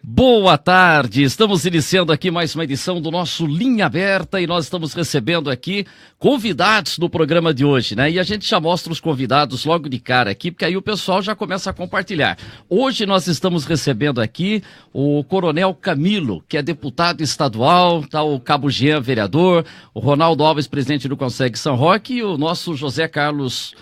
Boa tarde, estamos iniciando aqui mais uma edição do nosso Linha Aberta e nós estamos recebendo aqui convidados no programa de hoje, né? E a gente já mostra os convidados logo de cara aqui, porque aí o pessoal já começa a compartilhar. Hoje nós estamos recebendo aqui o Coronel Camilo, que é deputado estadual, tá o Cabo Jean, vereador, o Ronaldo Alves, presidente do Conseg São Roque, e o nosso José Carlos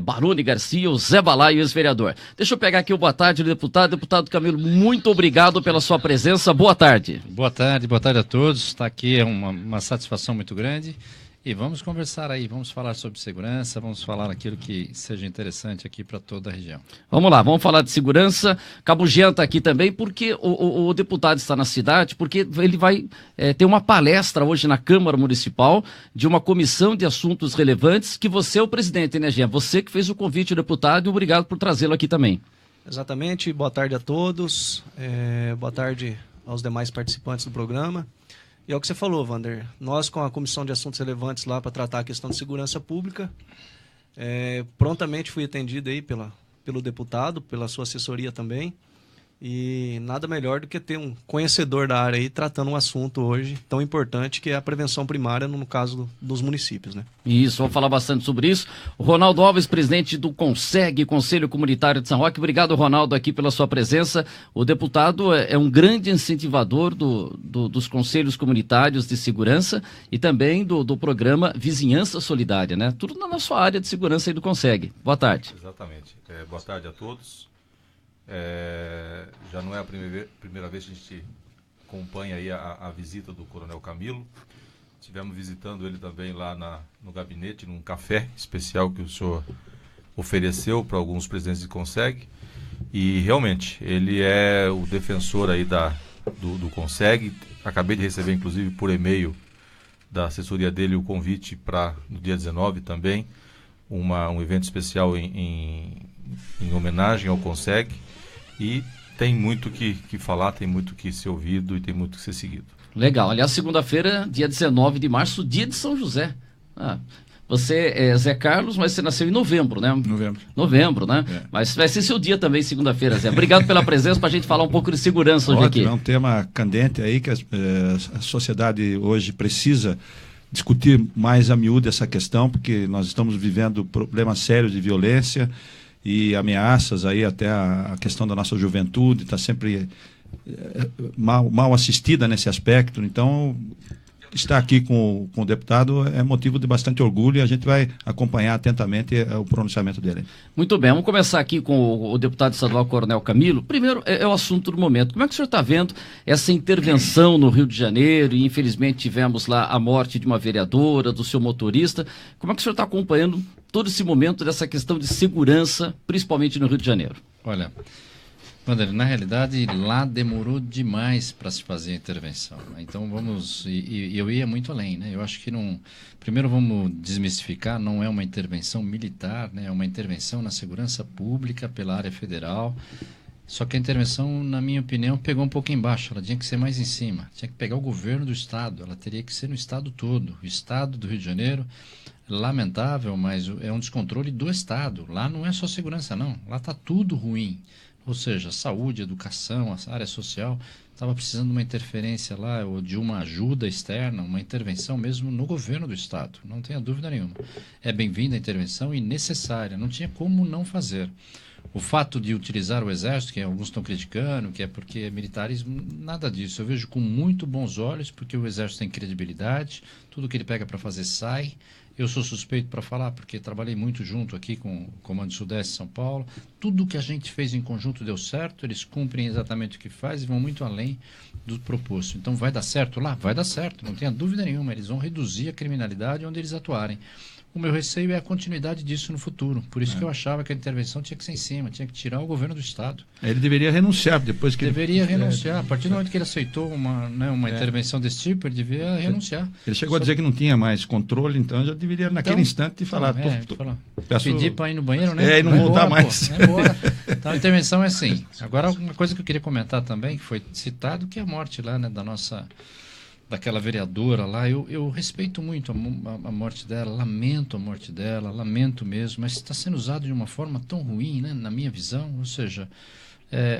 Baroni Garcia, o Zé Balaio, ex-vereador. Deixa eu pegar aqui o boa tarde do deputado. Deputado Camilo, muito obrigado pela sua presença. Boa tarde. Boa tarde a todos. Estar aqui é uma satisfação muito grande. E vamos conversar aí, vamos falar sobre segurança, vamos falar aquilo que seja interessante aqui para toda a região. Vamos lá, vamos falar de segurança. Cabo Jean está aqui também, porque o deputado está na cidade, porque ele vai ter uma palestra hoje na Câmara Municipal de uma comissão de assuntos relevantes, que você é o presidente, né, Jean? Você que fez o convite, deputado, e obrigado por trazê-lo aqui também. Exatamente, boa tarde a todos, boa tarde aos demais participantes do programa. E é o que você falou, Wander, nós com a Comissão de Assuntos Relevantes lá para tratar a questão de segurança pública, prontamente fui atendido aí pelo deputado, pela sua assessoria também, e nada melhor do que ter um conhecedor da área aí tratando um assunto hoje tão importante que é a prevenção primária no caso dos municípios, né? Isso, vamos falar bastante sobre isso. O Ronaldo Alves, presidente do Conseg, Conselho Comunitário de São Roque. Obrigado, Ronaldo, aqui pela sua presença. O deputado é um grande incentivador dos conselhos comunitários de segurança e também do programa Vizinhança Solidária, né? Tudo na sua área de segurança aí do Conseg. Boa tarde. Exatamente. Boa tarde a todos. Já não é a primeira vez que a gente acompanha aí a visita do Coronel Camilo. Estivemos visitando ele também lá no gabinete, num café especial que o senhor ofereceu para alguns presidentes de Conseg. E realmente, ele é o defensor aí do Conseg. Acabei de receber, inclusive, por e-mail da assessoria dele o convite para, no dia 19 também, um evento especial em homenagem ao Conseg. E tem muito que falar, tem muito que ser ouvido e tem muito que ser seguido. Legal. Aliás, segunda-feira, dia 19 de março, dia de São José. Você é Zé Carlos, mas você nasceu em novembro, né? Novembro, né? Mas vai ser seu dia também, segunda-feira, Zé. Obrigado pela presença para a gente falar um pouco de segurança hoje aqui. É um tema candente aí que a sociedade hoje precisa discutir mais a miúdo essa questão, porque nós estamos vivendo problemas sérios de violência e ameaças aí, até a questão da nossa juventude está sempre mal assistida nesse aspecto. Então, estar aqui com o deputado é motivo de bastante orgulho e a gente vai acompanhar atentamente o pronunciamento dele. Muito bem, vamos começar aqui com o deputado estadual Coronel Camilo. Primeiro, é o assunto do momento. Como é que o senhor está vendo essa intervenção no Rio de Janeiro? E infelizmente tivemos lá a morte de uma vereadora, do seu motorista. Como é que o senhor está acompanhando todo esse momento dessa questão de segurança, principalmente no Rio de Janeiro? Olha, Wander, na realidade lá demorou demais para se fazer a intervenção, né? Então eu ia muito além, né? Eu acho que primeiro vamos desmistificar, não é uma intervenção militar, né? É uma intervenção na segurança pública pela área federal. Só que a intervenção, na minha opinião, pegou um pouco embaixo, ela tinha que ser mais em cima, tinha que pegar o governo do estado, ela teria que ser no estado todo, o estado do Rio de Janeiro. Lamentável, mas é um descontrole do estado. Lá não é só segurança, não, lá está tudo ruim. Ou seja, saúde, educação, a área social, estava precisando de uma interferência lá, ou de uma ajuda externa, uma intervenção mesmo no governo do estado, não tenha dúvida nenhuma. É bem-vinda a intervenção e necessária, não tinha como não fazer. O fato de utilizar o exército, que alguns estão criticando, que é porque é militarismo, nada disso. Eu vejo com muito bons olhos, porque o exército tem credibilidade, tudo que ele pega para fazer sai. Eu sou suspeito para falar, porque trabalhei muito junto aqui com o Comando Sudeste de São Paulo. Tudo que a gente fez em conjunto deu certo, eles cumprem exatamente o que faz e vão muito além do proposto. Então vai dar certo lá? Vai dar certo, não tenha dúvida nenhuma. Eles vão reduzir a criminalidade onde eles atuarem. O meu receio é a continuidade disso no futuro. Por isso que eu achava que a intervenção tinha que ser em cima, tinha que tirar o governo do estado. Ele deveria renunciar depois que deveria renunciar. A partir do momento que ele aceitou uma intervenção desse tipo, ele devia renunciar. Ele chegou a dizer que não tinha mais controle, então já deveria naquele instante falar. Pedir para ir no banheiro, né? E não voltar mais. Então a intervenção é assim. Agora, uma coisa que eu queria comentar também, que foi citado, que é a morte lá, né, daquela vereadora lá. Eu respeito muito a morte dela, lamento a morte dela, lamento mesmo, mas está sendo usado de uma forma tão ruim, né, na minha visão. Ou seja,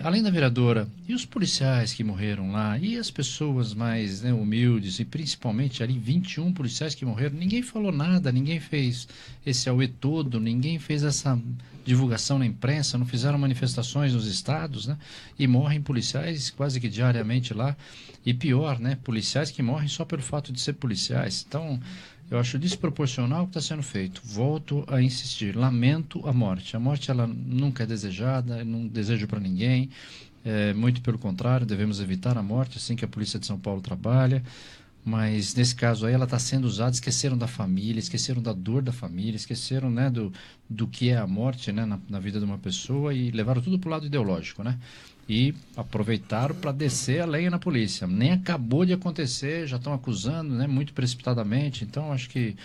Além da vereadora, e os policiais que morreram lá, e as pessoas mais, né, humildes, e principalmente ali 21 policiais que morreram, ninguém falou nada, ninguém fez esse auê todo, ninguém fez essa divulgação na imprensa, não fizeram manifestações nos estados, né? E morrem policiais quase que diariamente lá, e pior, né, policiais que morrem só pelo fato de ser policiais. Então, eu acho desproporcional o que está sendo feito. Volto a insistir, lamento a morte. A morte, ela nunca é desejada, não desejo para ninguém. Muito pelo contrário, devemos evitar a morte, assim que a Polícia de São Paulo trabalha. Mas, nesse caso aí, ela está sendo usada, esqueceram da família, esqueceram da dor da família, esqueceram, né, do que é a morte, né, na vida de uma pessoa, e levaram tudo para o lado ideológico, né? E aproveitaram para descer a lenha na polícia. Nem acabou de acontecer, já estão acusando, né, muito precipitadamente. Então, acho que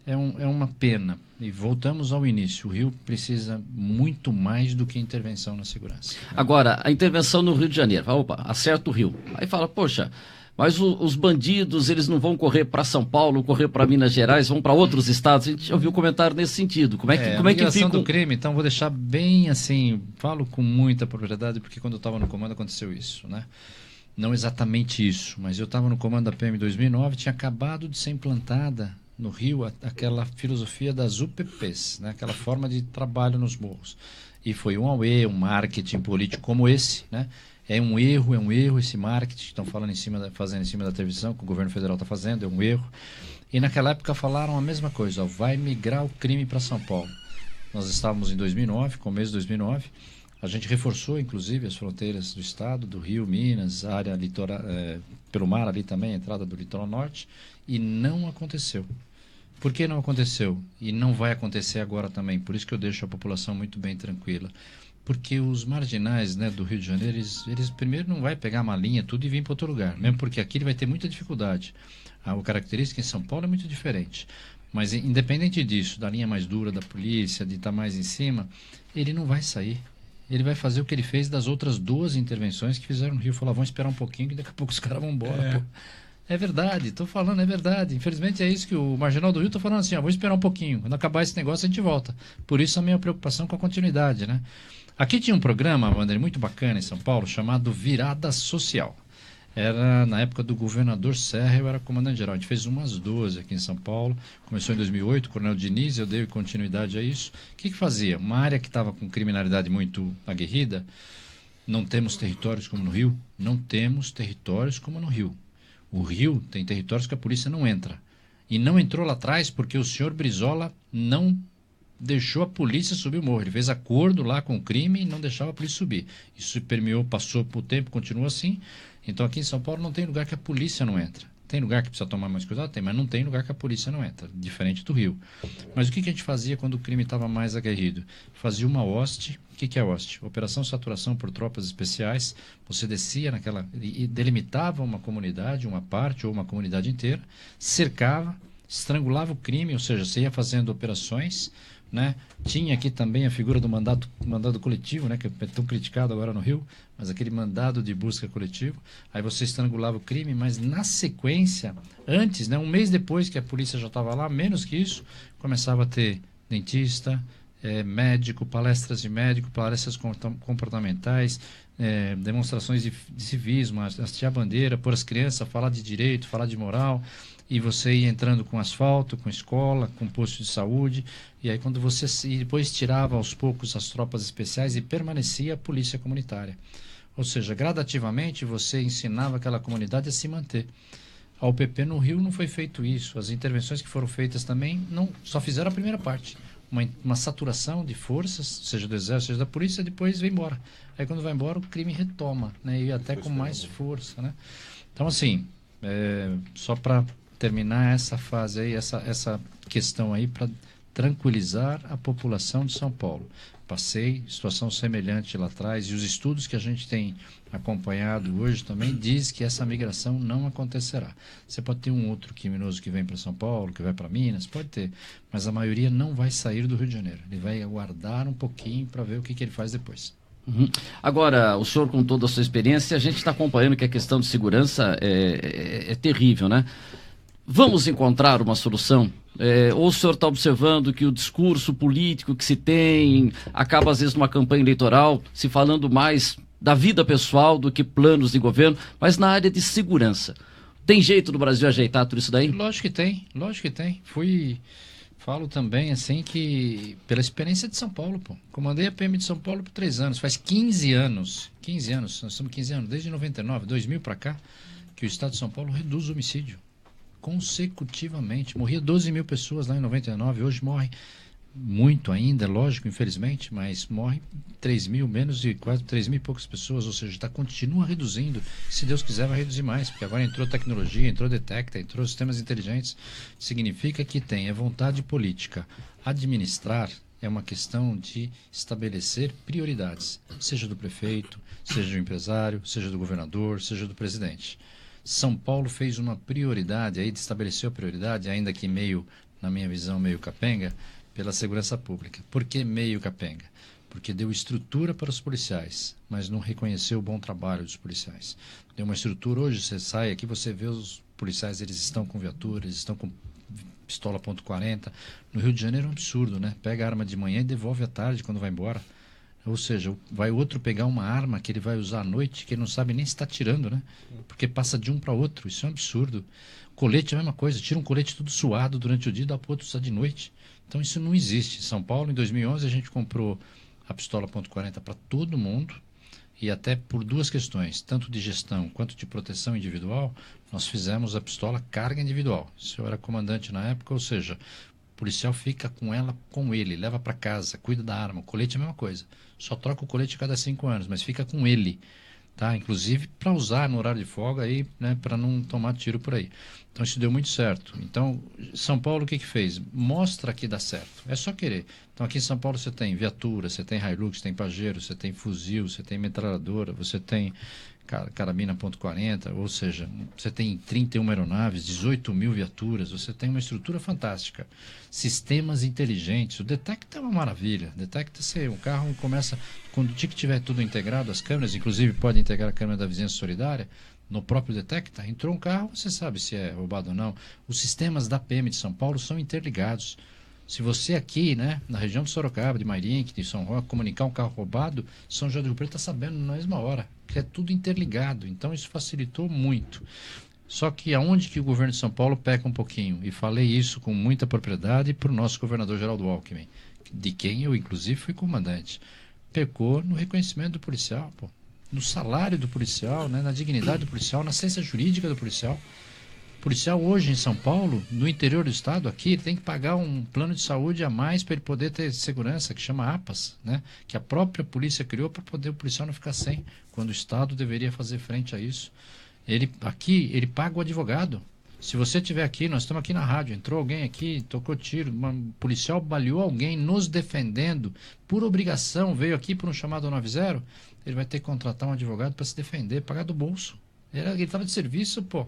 é uma pena. E voltamos ao início. O Rio precisa muito mais do que intervenção na segurança. Agora, a intervenção no Rio de Janeiro. Opa, acerta o Rio. Aí fala, poxa, mas os bandidos, eles não vão correr para São Paulo, correr para Minas Gerais, vão para outros estados. A gente já ouviu comentário nesse sentido. Como é que fica do crime? Então, vou deixar bem assim, falo com muita propriedade, porque quando eu estava no comando aconteceu isso, né? Não exatamente isso, mas eu estava no comando da PM em 2009, tinha acabado de ser implantada no Rio aquela filosofia das UPPs, né? Aquela forma de trabalho nos morros. E foi um auê, um marketing político como esse, né? É um erro esse marketing que estão fazendo em cima da televisão, que o governo federal está fazendo, é um erro. E naquela época falaram a mesma coisa, vai migrar o crime para São Paulo. Nós estávamos em 2009, começo de 2009, a gente reforçou inclusive as fronteiras do estado, do Rio, Minas, a área litoral, pelo mar ali também, a entrada do litoral norte, e não aconteceu. Por que não aconteceu? E não vai acontecer agora também, por isso que eu deixo a população muito bem tranquila. Porque os marginais, né, do Rio de Janeiro, eles primeiro não vai pegar a malinha tudo e vir para outro lugar, mesmo porque aqui ele vai ter muita dificuldade. A característica em São Paulo é muito diferente. Mas independente disso, da linha mais dura da polícia, de estar mais em cima, ele não vai sair. Ele vai fazer o que ele fez das outras 2 intervenções que fizeram no Rio. Falou, vamos esperar um pouquinho que daqui a pouco os caras vão embora. Pô. É verdade, estou falando, é verdade. Infelizmente é isso que o Marginal do Rio está falando assim, vou esperar um pouquinho. Quando acabar esse negócio a gente volta. Por isso a minha preocupação com a continuidade, né? Aqui tinha um programa, Wander, muito bacana em São Paulo, chamado Virada Social. Era na época do governador Serra, eu era comandante-geral. A gente fez umas 12 aqui em São Paulo. Começou em 2008, o Coronel Diniz, eu dei continuidade a isso. O que fazia? Uma área que estava com criminalidade muito aguerrida, não temos territórios como no Rio? Não temos territórios como no Rio. O Rio tem territórios que a polícia não entra. E não entrou lá atrás porque o senhor Brizola não deixou a polícia subir o morro. Ele fez acordo lá com o crime e não deixava a polícia subir. Isso permeou, passou por tempo, continua assim. Então aqui em São Paulo não tem lugar que a polícia não entra. Tem lugar que precisa tomar mais cuidado? Tem, mas não tem lugar que a polícia não entra, diferente do Rio. Mas o que a gente fazia quando o crime estava mais aguerrido? Fazia uma hoste. O que é hoste? Operação Saturação por Tropas Especiais. Você descia naquela e delimitava uma comunidade, uma parte ou uma comunidade inteira, cercava, estrangulava o crime, ou seja, você ia fazendo operações, né? Tinha aqui também a figura do mandado coletivo, né? Que é tão criticado agora no Rio, mas aquele mandado de busca coletivo. Aí você estrangulava o crime, mas na sequência, antes, né? Um mês depois que a polícia já estava lá, menos que isso, começava a ter dentista, médico, palestras de médico, palestras comportamentais, demonstrações de civismo, hastear a bandeira, pôr as crianças, falar de direito, falar de moral. E você ia entrando com asfalto, com escola, com posto de saúde, e aí quando você depois tirava aos poucos as tropas especiais e permanecia a polícia comunitária. Ou seja, gradativamente você ensinava aquela comunidade a se manter. A UPP no Rio não foi feito isso. As intervenções que foram feitas também só fizeram a primeira parte. Uma saturação de forças, seja do exército, seja da polícia, depois vem embora. Aí quando vai embora o crime retoma, né? E até com mais força, né? Então assim, só para terminar essa fase aí, essa questão aí, para tranquilizar a população de São Paulo. Passei situação semelhante lá atrás e os estudos que a gente tem acompanhado hoje também diz que essa migração não acontecerá. Você pode ter um outro criminoso que vem para São Paulo, que vai para Minas, pode ter, mas a maioria não vai sair do Rio de Janeiro. Ele vai aguardar um pouquinho para ver o que ele faz depois. Uhum. Agora, o senhor, com toda a sua experiência, a gente está acompanhando que a questão de segurança é terrível, né? Vamos encontrar uma solução? Ou o senhor está observando que o discurso político que se tem acaba, às vezes, numa campanha eleitoral, se falando mais da vida pessoal do que planos de governo, mas na área de segurança. Tem jeito do Brasil ajeitar tudo isso daí? Lógico que tem, lógico que tem. Falo também assim que, pela experiência de São Paulo, pô. Comandei a PM de São Paulo por 3 anos, faz 15 anos, nós estamos 15 anos, desde 99, 2000 para cá, que o Estado de São Paulo reduz o homicídio consecutivamente. Morria 12 mil pessoas lá em 99, hoje morre muito ainda, lógico, infelizmente, mas morre 3 mil, menos de quase 3 mil e poucas pessoas, ou seja, continua reduzindo. Se Deus quiser, vai reduzir mais, porque agora entrou tecnologia, entrou detecta, entrou sistemas inteligentes. Significa que tem vontade política. Administrar é uma questão de estabelecer prioridades, seja do prefeito, seja do empresário, seja do governador, seja do presidente. São Paulo fez uma prioridade, aí estabeleceu a prioridade, ainda que meio, na minha visão, meio capenga, pela segurança pública. Por que meio capenga? Porque deu estrutura para os policiais, mas não reconheceu o bom trabalho dos policiais. Deu uma estrutura, hoje você sai aqui, você vê os policiais, eles estão com viatura, eles estão com pistola .40. No Rio de Janeiro é um absurdo, né? Pega a arma de manhã e devolve à tarde quando vai embora. Ou seja, vai outro pegar uma arma que ele vai usar à noite, que ele não sabe nem se está tirando, né? Porque passa de um para outro, isso é um absurdo. Colete é a mesma coisa, tira um colete tudo suado durante o dia e dá para o outro usar de noite. Então isso não existe. São Paulo, em 2011, a gente comprou a pistola .40 para todo mundo, e até por 2 questões, tanto de gestão quanto de proteção individual, nós fizemos a pistola carga individual. Eu era comandante na época, ou seja, o policial fica com ela, com ele, leva para casa, cuida da arma. O colete é a mesma coisa, só troca o colete a cada 5 anos, mas fica com ele. Tá? Inclusive para usar no horário de folga aí, né, para não tomar tiro por aí. Então isso deu muito certo. Então São Paulo o que fez? Mostra que dá certo, é só querer. Então aqui em São Paulo você tem viatura, você tem Hilux, tem Pajero, você tem fuzil, você tem metralhadora, você tem carabina .40, ou seja, você tem 31 aeronaves, 18 mil viaturas, você tem uma estrutura fantástica, sistemas inteligentes. O Detecta é uma maravilha. Detecta, o carro começa, quando o TIC tiver tudo integrado, as câmeras, inclusive pode integrar a câmera da vizinhança solidária, no próprio Detecta, entrou um carro, você sabe se é roubado ou não. Os sistemas da PM de São Paulo são interligados. Se você aqui, né, na região de Sorocaba, de Mairink, de São Roque, comunicar um carro roubado, São José do Rio Preto está sabendo na mesma hora, que é tudo interligado. Então isso facilitou muito. Só que aonde que o governo de São Paulo peca um pouquinho? E falei isso com muita propriedade para o nosso governador Geraldo Alckmin, de quem eu inclusive fui comandante. Pecou no reconhecimento do policial, pô, no salário do policial, né, na dignidade do policial, na ciência jurídica do policial. O policial hoje em São Paulo, no interior do estado, aqui, ele tem que pagar um plano de saúde a mais para ele poder ter segurança, que chama APAS, né? Que a própria polícia criou para poder o policial não ficar sem, quando o estado deveria fazer frente a isso. Ele paga o advogado. Se você estiver aqui, nós estamos aqui na rádio, entrou alguém aqui, tocou tiro, um policial baleou alguém nos defendendo, por obrigação, veio aqui por um chamado 90, ele vai ter que contratar um advogado para se defender, pagar do bolso. Ele estava de serviço, pô.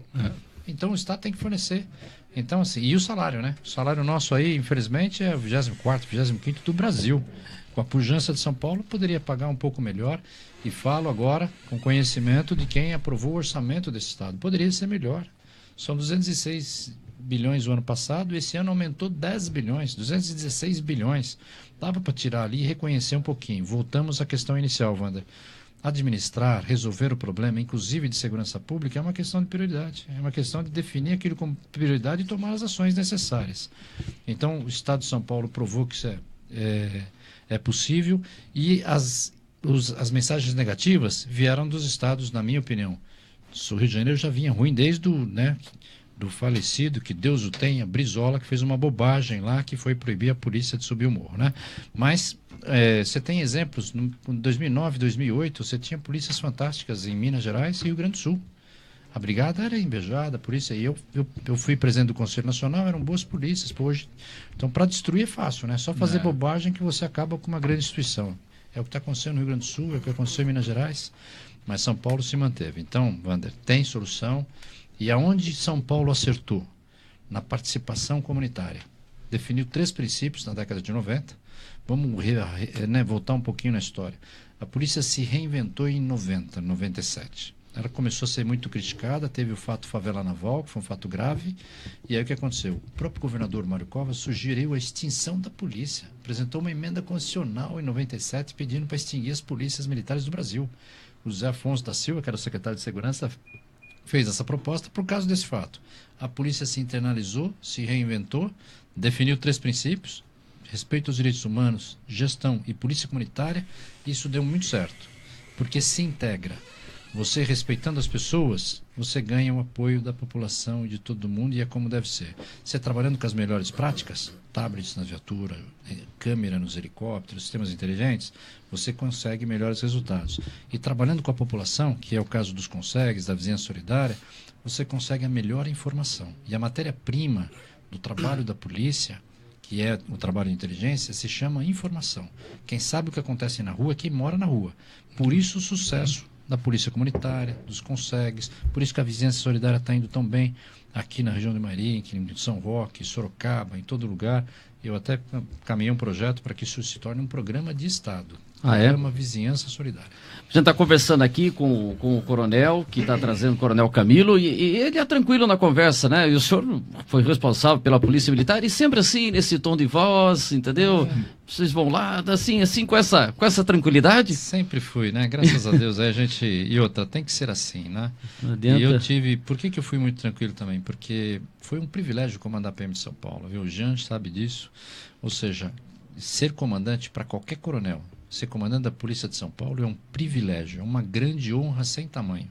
Então o Estado tem que fornecer. Então, assim, e o salário, né? O salário nosso aí, infelizmente, é o 24º, 25º do Brasil. Com a pujança de São Paulo, poderia pagar um pouco melhor. E falo agora com conhecimento de quem aprovou o orçamento desse Estado. Poderia ser melhor. São 206 bilhões o ano passado, esse ano aumentou 10 bilhões, 216 bilhões. Dava para tirar ali e reconhecer um pouquinho. Voltamos à questão inicial, Wander. Administrar, resolver o problema, inclusive de segurança pública, é uma questão de prioridade. É uma questão de definir aquilo como prioridade e tomar as ações necessárias. Então, o Estado de São Paulo provou que isso é possível, e as mensagens negativas vieram dos estados, na minha opinião. O Rio de Janeiro já vinha ruim desde do falecido, que Deus o tenha, Brizola, que fez uma bobagem lá, que foi proibir a polícia de subir o morro, né? Mas você tem exemplos, em 2009, 2008, você tinha polícias fantásticas em Minas Gerais e Rio Grande do Sul. A brigada era embejada, a polícia, e eu fui presidente do Conselho Nacional, eram boas polícias, hoje. Então, para destruir é fácil, né? Só fazer bobagem que você acaba com uma grande instituição. É o que está acontecendo no Rio Grande do Sul, é o que aconteceu em Minas Gerais, mas São Paulo se manteve. Então, Wander, tem solução. E aonde São Paulo acertou? Na participação comunitária. Definiu 3 princípios na década de 90. Vamos voltar um pouquinho na história. A polícia se reinventou em 97. Ela começou a ser muito criticada, teve o fato Favela Naval, que foi um fato grave. E aí o que aconteceu? O próprio governador Mário Covas sugeriu a extinção da polícia. Apresentou uma emenda constitucional em 97 pedindo para extinguir as polícias militares do Brasil. o Zé Afonso da Silva, que era o secretário de Segurança, fez essa proposta por causa desse fato. A polícia se internalizou, se reinventou, definiu 3 princípios: respeito aos direitos humanos, gestão e polícia comunitária. Isso deu muito certo, porque se integra. Você respeitando as pessoas, você ganha o apoio da população e de todo mundo, e é como deve ser. Você trabalhando com as melhores práticas, tablets na viatura, câmera nos helicópteros, sistemas inteligentes, você consegue melhores resultados. E trabalhando com a população, que é o caso dos Consegues, da Vizinhança Solidária, você consegue a melhor informação. E a matéria-prima do trabalho da polícia, que é o trabalho de inteligência, se chama informação. Quem sabe o que acontece na rua é quem mora na rua. Por isso o sucesso da polícia comunitária, dos Consegues, por isso que a Vizinhança Solidária está indo tão bem aqui na região de Marinho, em São Roque, Sorocaba, em todo lugar. Eu até caminhei um projeto para que isso se torne um programa de Estado. Programa Vizinhança Solidária. A gente está conversando aqui com o coronel, que está trazendo o coronel Camilo, e ele é tranquilo na conversa, né? E o senhor foi responsável pela Polícia Militar, e sempre assim, nesse tom de voz, entendeu? Vocês vão lá, assim com essa tranquilidade? Sempre fui, né? Graças a Deus. Aí a gente... E outra, tem que ser assim, né? Não adianta. E eu tive... Por que eu fui muito tranquilo também? Porque foi um privilégio comandar a PM de São Paulo, viu? O Jean sabe disso. Ou seja, ser comandante para qualquer coronel, ser comandante da Polícia de São Paulo é um privilégio, é uma grande honra sem tamanho.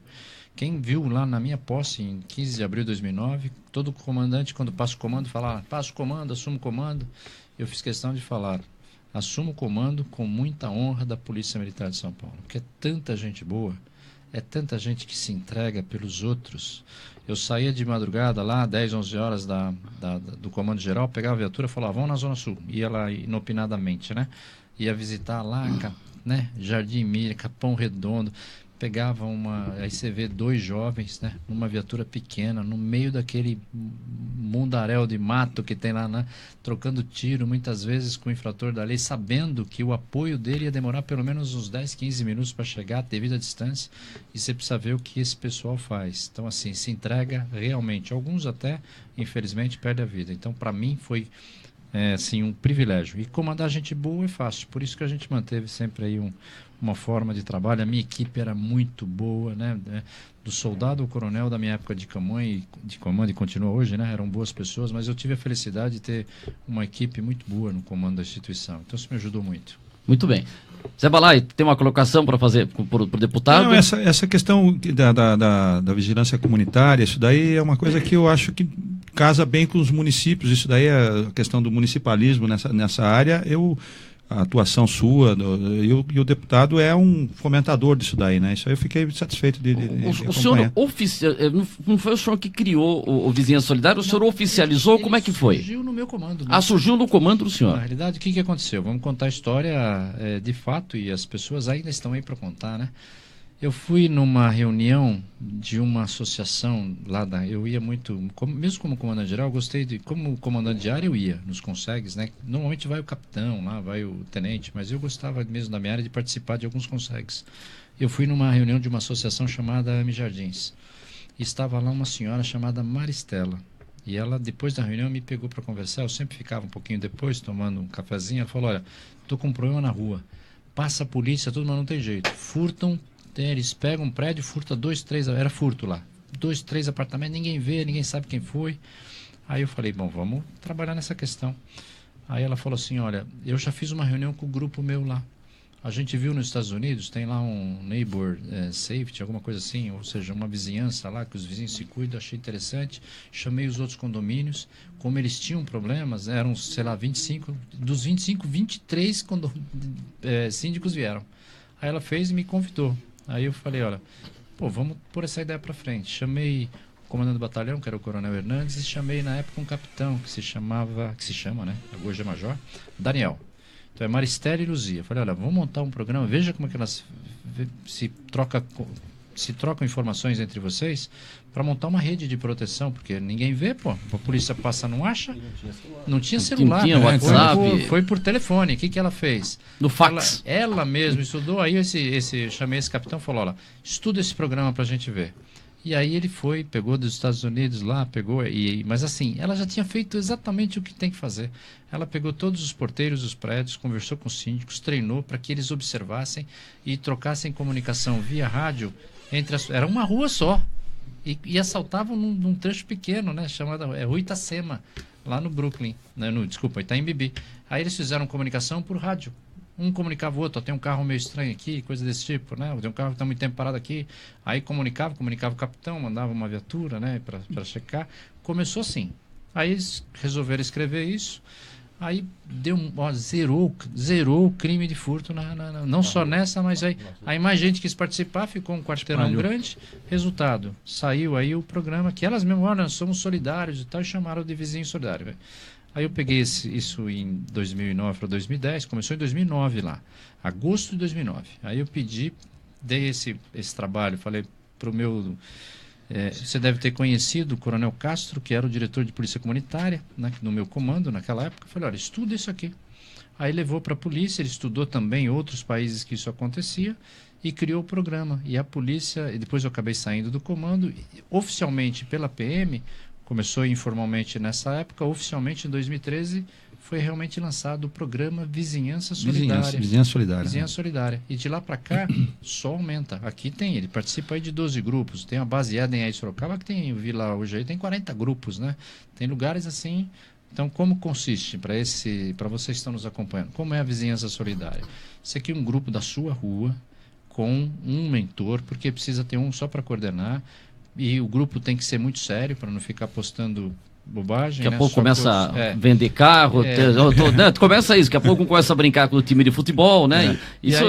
Quem viu lá na minha posse, em 15 de abril de 2009, todo comandante, quando passa o comando, fala: passa o comando, assumo o comando. Eu fiz questão de falar: assumo o comando com muita honra da Polícia Militar de São Paulo. Porque é tanta gente boa, é tanta gente que se entrega pelos outros. Eu saía de madrugada lá, 10, 11 horas do comando geral, pegava a viatura e falava: vamos na Zona Sul. Ia lá inopinadamente, né? Ia visitar lá, né? Jardim Miriam, Capão Redondo, pegava aí você vê 2 jovens, né? Numa viatura pequena, no meio daquele mundaréu de mato que tem lá, né? Trocando tiro, muitas vezes com o infrator da lei, sabendo que o apoio dele ia demorar pelo menos uns 10, 15 minutos para chegar devido à distância, e você precisa ver o que esse pessoal faz. Então, assim, se entrega realmente. Alguns até, infelizmente, perdem a vida. Então, para mim, foi... assim, um privilégio. E comandar gente boa é fácil, por isso que a gente manteve sempre aí uma forma de trabalho. A minha equipe era muito boa, né? Do soldado ao coronel da minha época de comando, e continua hoje, né? Eram boas pessoas, mas eu tive a felicidade de ter uma equipe muito boa no comando da instituição. Então isso me ajudou muito. Muito bem. Zé Balai, tem uma colocação para fazer para o deputado? Não, essa questão da vigilância comunitária, isso daí é uma coisa que eu acho que casa bem com os municípios. Isso daí é a questão do municipalismo nessa área. A atuação sua e o deputado é um fomentador disso daí, né? Isso aí eu fiquei satisfeito de o senhor não foi o senhor que criou o Vizinhança Solidária? O senhor oficializou? Como é que foi? Surgiu no meu comando. Né? Surgiu no comando do senhor. Na realidade, o que aconteceu? Vamos contar a história de fato, e as pessoas ainda estão aí para contar, né? Eu fui numa reunião de uma associação lá eu ia muito, mesmo como comandante geral, eu gostei como comandante de área eu ia nos Consegues, né? Normalmente vai o capitão lá, vai o tenente, mas eu gostava mesmo da minha área de participar de alguns Consegues. Eu fui numa reunião de uma associação chamada Ami Jardins. E estava lá uma senhora chamada Maristela. E ela, depois da reunião, me pegou para conversar. Eu sempre ficava um pouquinho depois, tomando um cafezinho. Ela falou: olha, estou com um problema na rua. Passa a polícia, tudo, mas não tem jeito. Furtam. Eles pegam um prédio, furta 2, 3, era furto lá, 2, 3 apartamentos, ninguém vê, ninguém sabe quem foi. Aí eu falei: bom, vamos trabalhar nessa questão. Aí ela falou assim: olha, eu já fiz uma reunião com o grupo meu lá. A gente viu nos Estados Unidos, tem lá um neighbor safety, alguma coisa assim, ou seja, uma vizinhança lá, que os vizinhos se cuidam, achei interessante. Chamei os outros condomínios, como eles tinham problemas, eram, sei lá, 25, dos 25, 23 síndicos vieram. Aí ela fez e me convidou. Aí eu falei: olha, vamos pôr essa ideia para frente. Chamei o comandante do batalhão, que era o coronel Hernandes, e chamei na época um capitão que se chama, né? Hoje é major, Daniel. Então é Maristela e Luzia. Falei: olha, vamos montar um programa, veja como é que elas se trocam informações entre vocês para montar uma rede de proteção, porque ninguém vê, a polícia passa, não acha. Não tinha celular. Não tinha WhatsApp. Foi por telefone. O que ela fez? No fax. Ela mesma estudou. Aí chamei esse capitão e falou: olha, estuda esse programa para a gente ver. E aí ele foi, pegou dos Estados Unidos lá, mas assim, ela já tinha feito exatamente o que tem que fazer. Ela pegou todos os porteiros dos prédios, conversou com os síndicos, treinou para que eles observassem e trocassem comunicação via rádio era uma rua só. E assaltavam num trecho pequeno, né, chamado Rua Itacema, lá no Brooklyn, né, Itaim Bibi. Aí eles fizeram comunicação por rádio. Um comunicava o outro, tem um carro meio estranho aqui, coisa desse tipo, né? Tem um carro que está muito tempo parado aqui. Aí comunicava o capitão, mandava uma viatura, né, para checar. Começou assim. Aí eles resolveram escrever isso. Aí zerou o crime de furto, não só nessa, mas aí mais gente quis participar, ficou um quarteirão grande. Resultado, saiu aí o programa que elas mesmas, nós somos solidários e tal, e chamaram de vizinho solidário. Véio. Aí eu peguei isso em 2009 para 2010, começou em 2009 lá, agosto de 2009. Aí eu dei esse trabalho, falei para o meu... você deve ter conhecido o Coronel Castro, que era o diretor de polícia comunitária, né, no meu comando naquela época. Eu falei, olha, estuda isso aqui. Aí levou para a polícia, ele estudou também outros países que isso acontecia e criou o programa. E a polícia, e depois eu acabei saindo do comando, oficialmente pela PM... Começou informalmente nessa época, oficialmente em 2013 foi realmente lançado o programa Vizinhança Solidária. Vizinhança Solidária. E de lá para cá só aumenta. Aqui ele participa aí de 12 grupos. Tem a base Éden aí em Sorocaba, que tem Vila hoje aí, tem 40 grupos, né? Tem lugares assim. Então, como consiste para vocês que estão nos acompanhando? Como é a Vizinhança Solidária? Isso aqui é um grupo da sua rua com um mentor, porque precisa ter um só para coordenar. E o grupo tem que ser muito sério para não ficar postando bobagem. Daqui a pouco começa a vender carro, começa isso, daqui a pouco começa a brincar com o time de futebol, né? Isso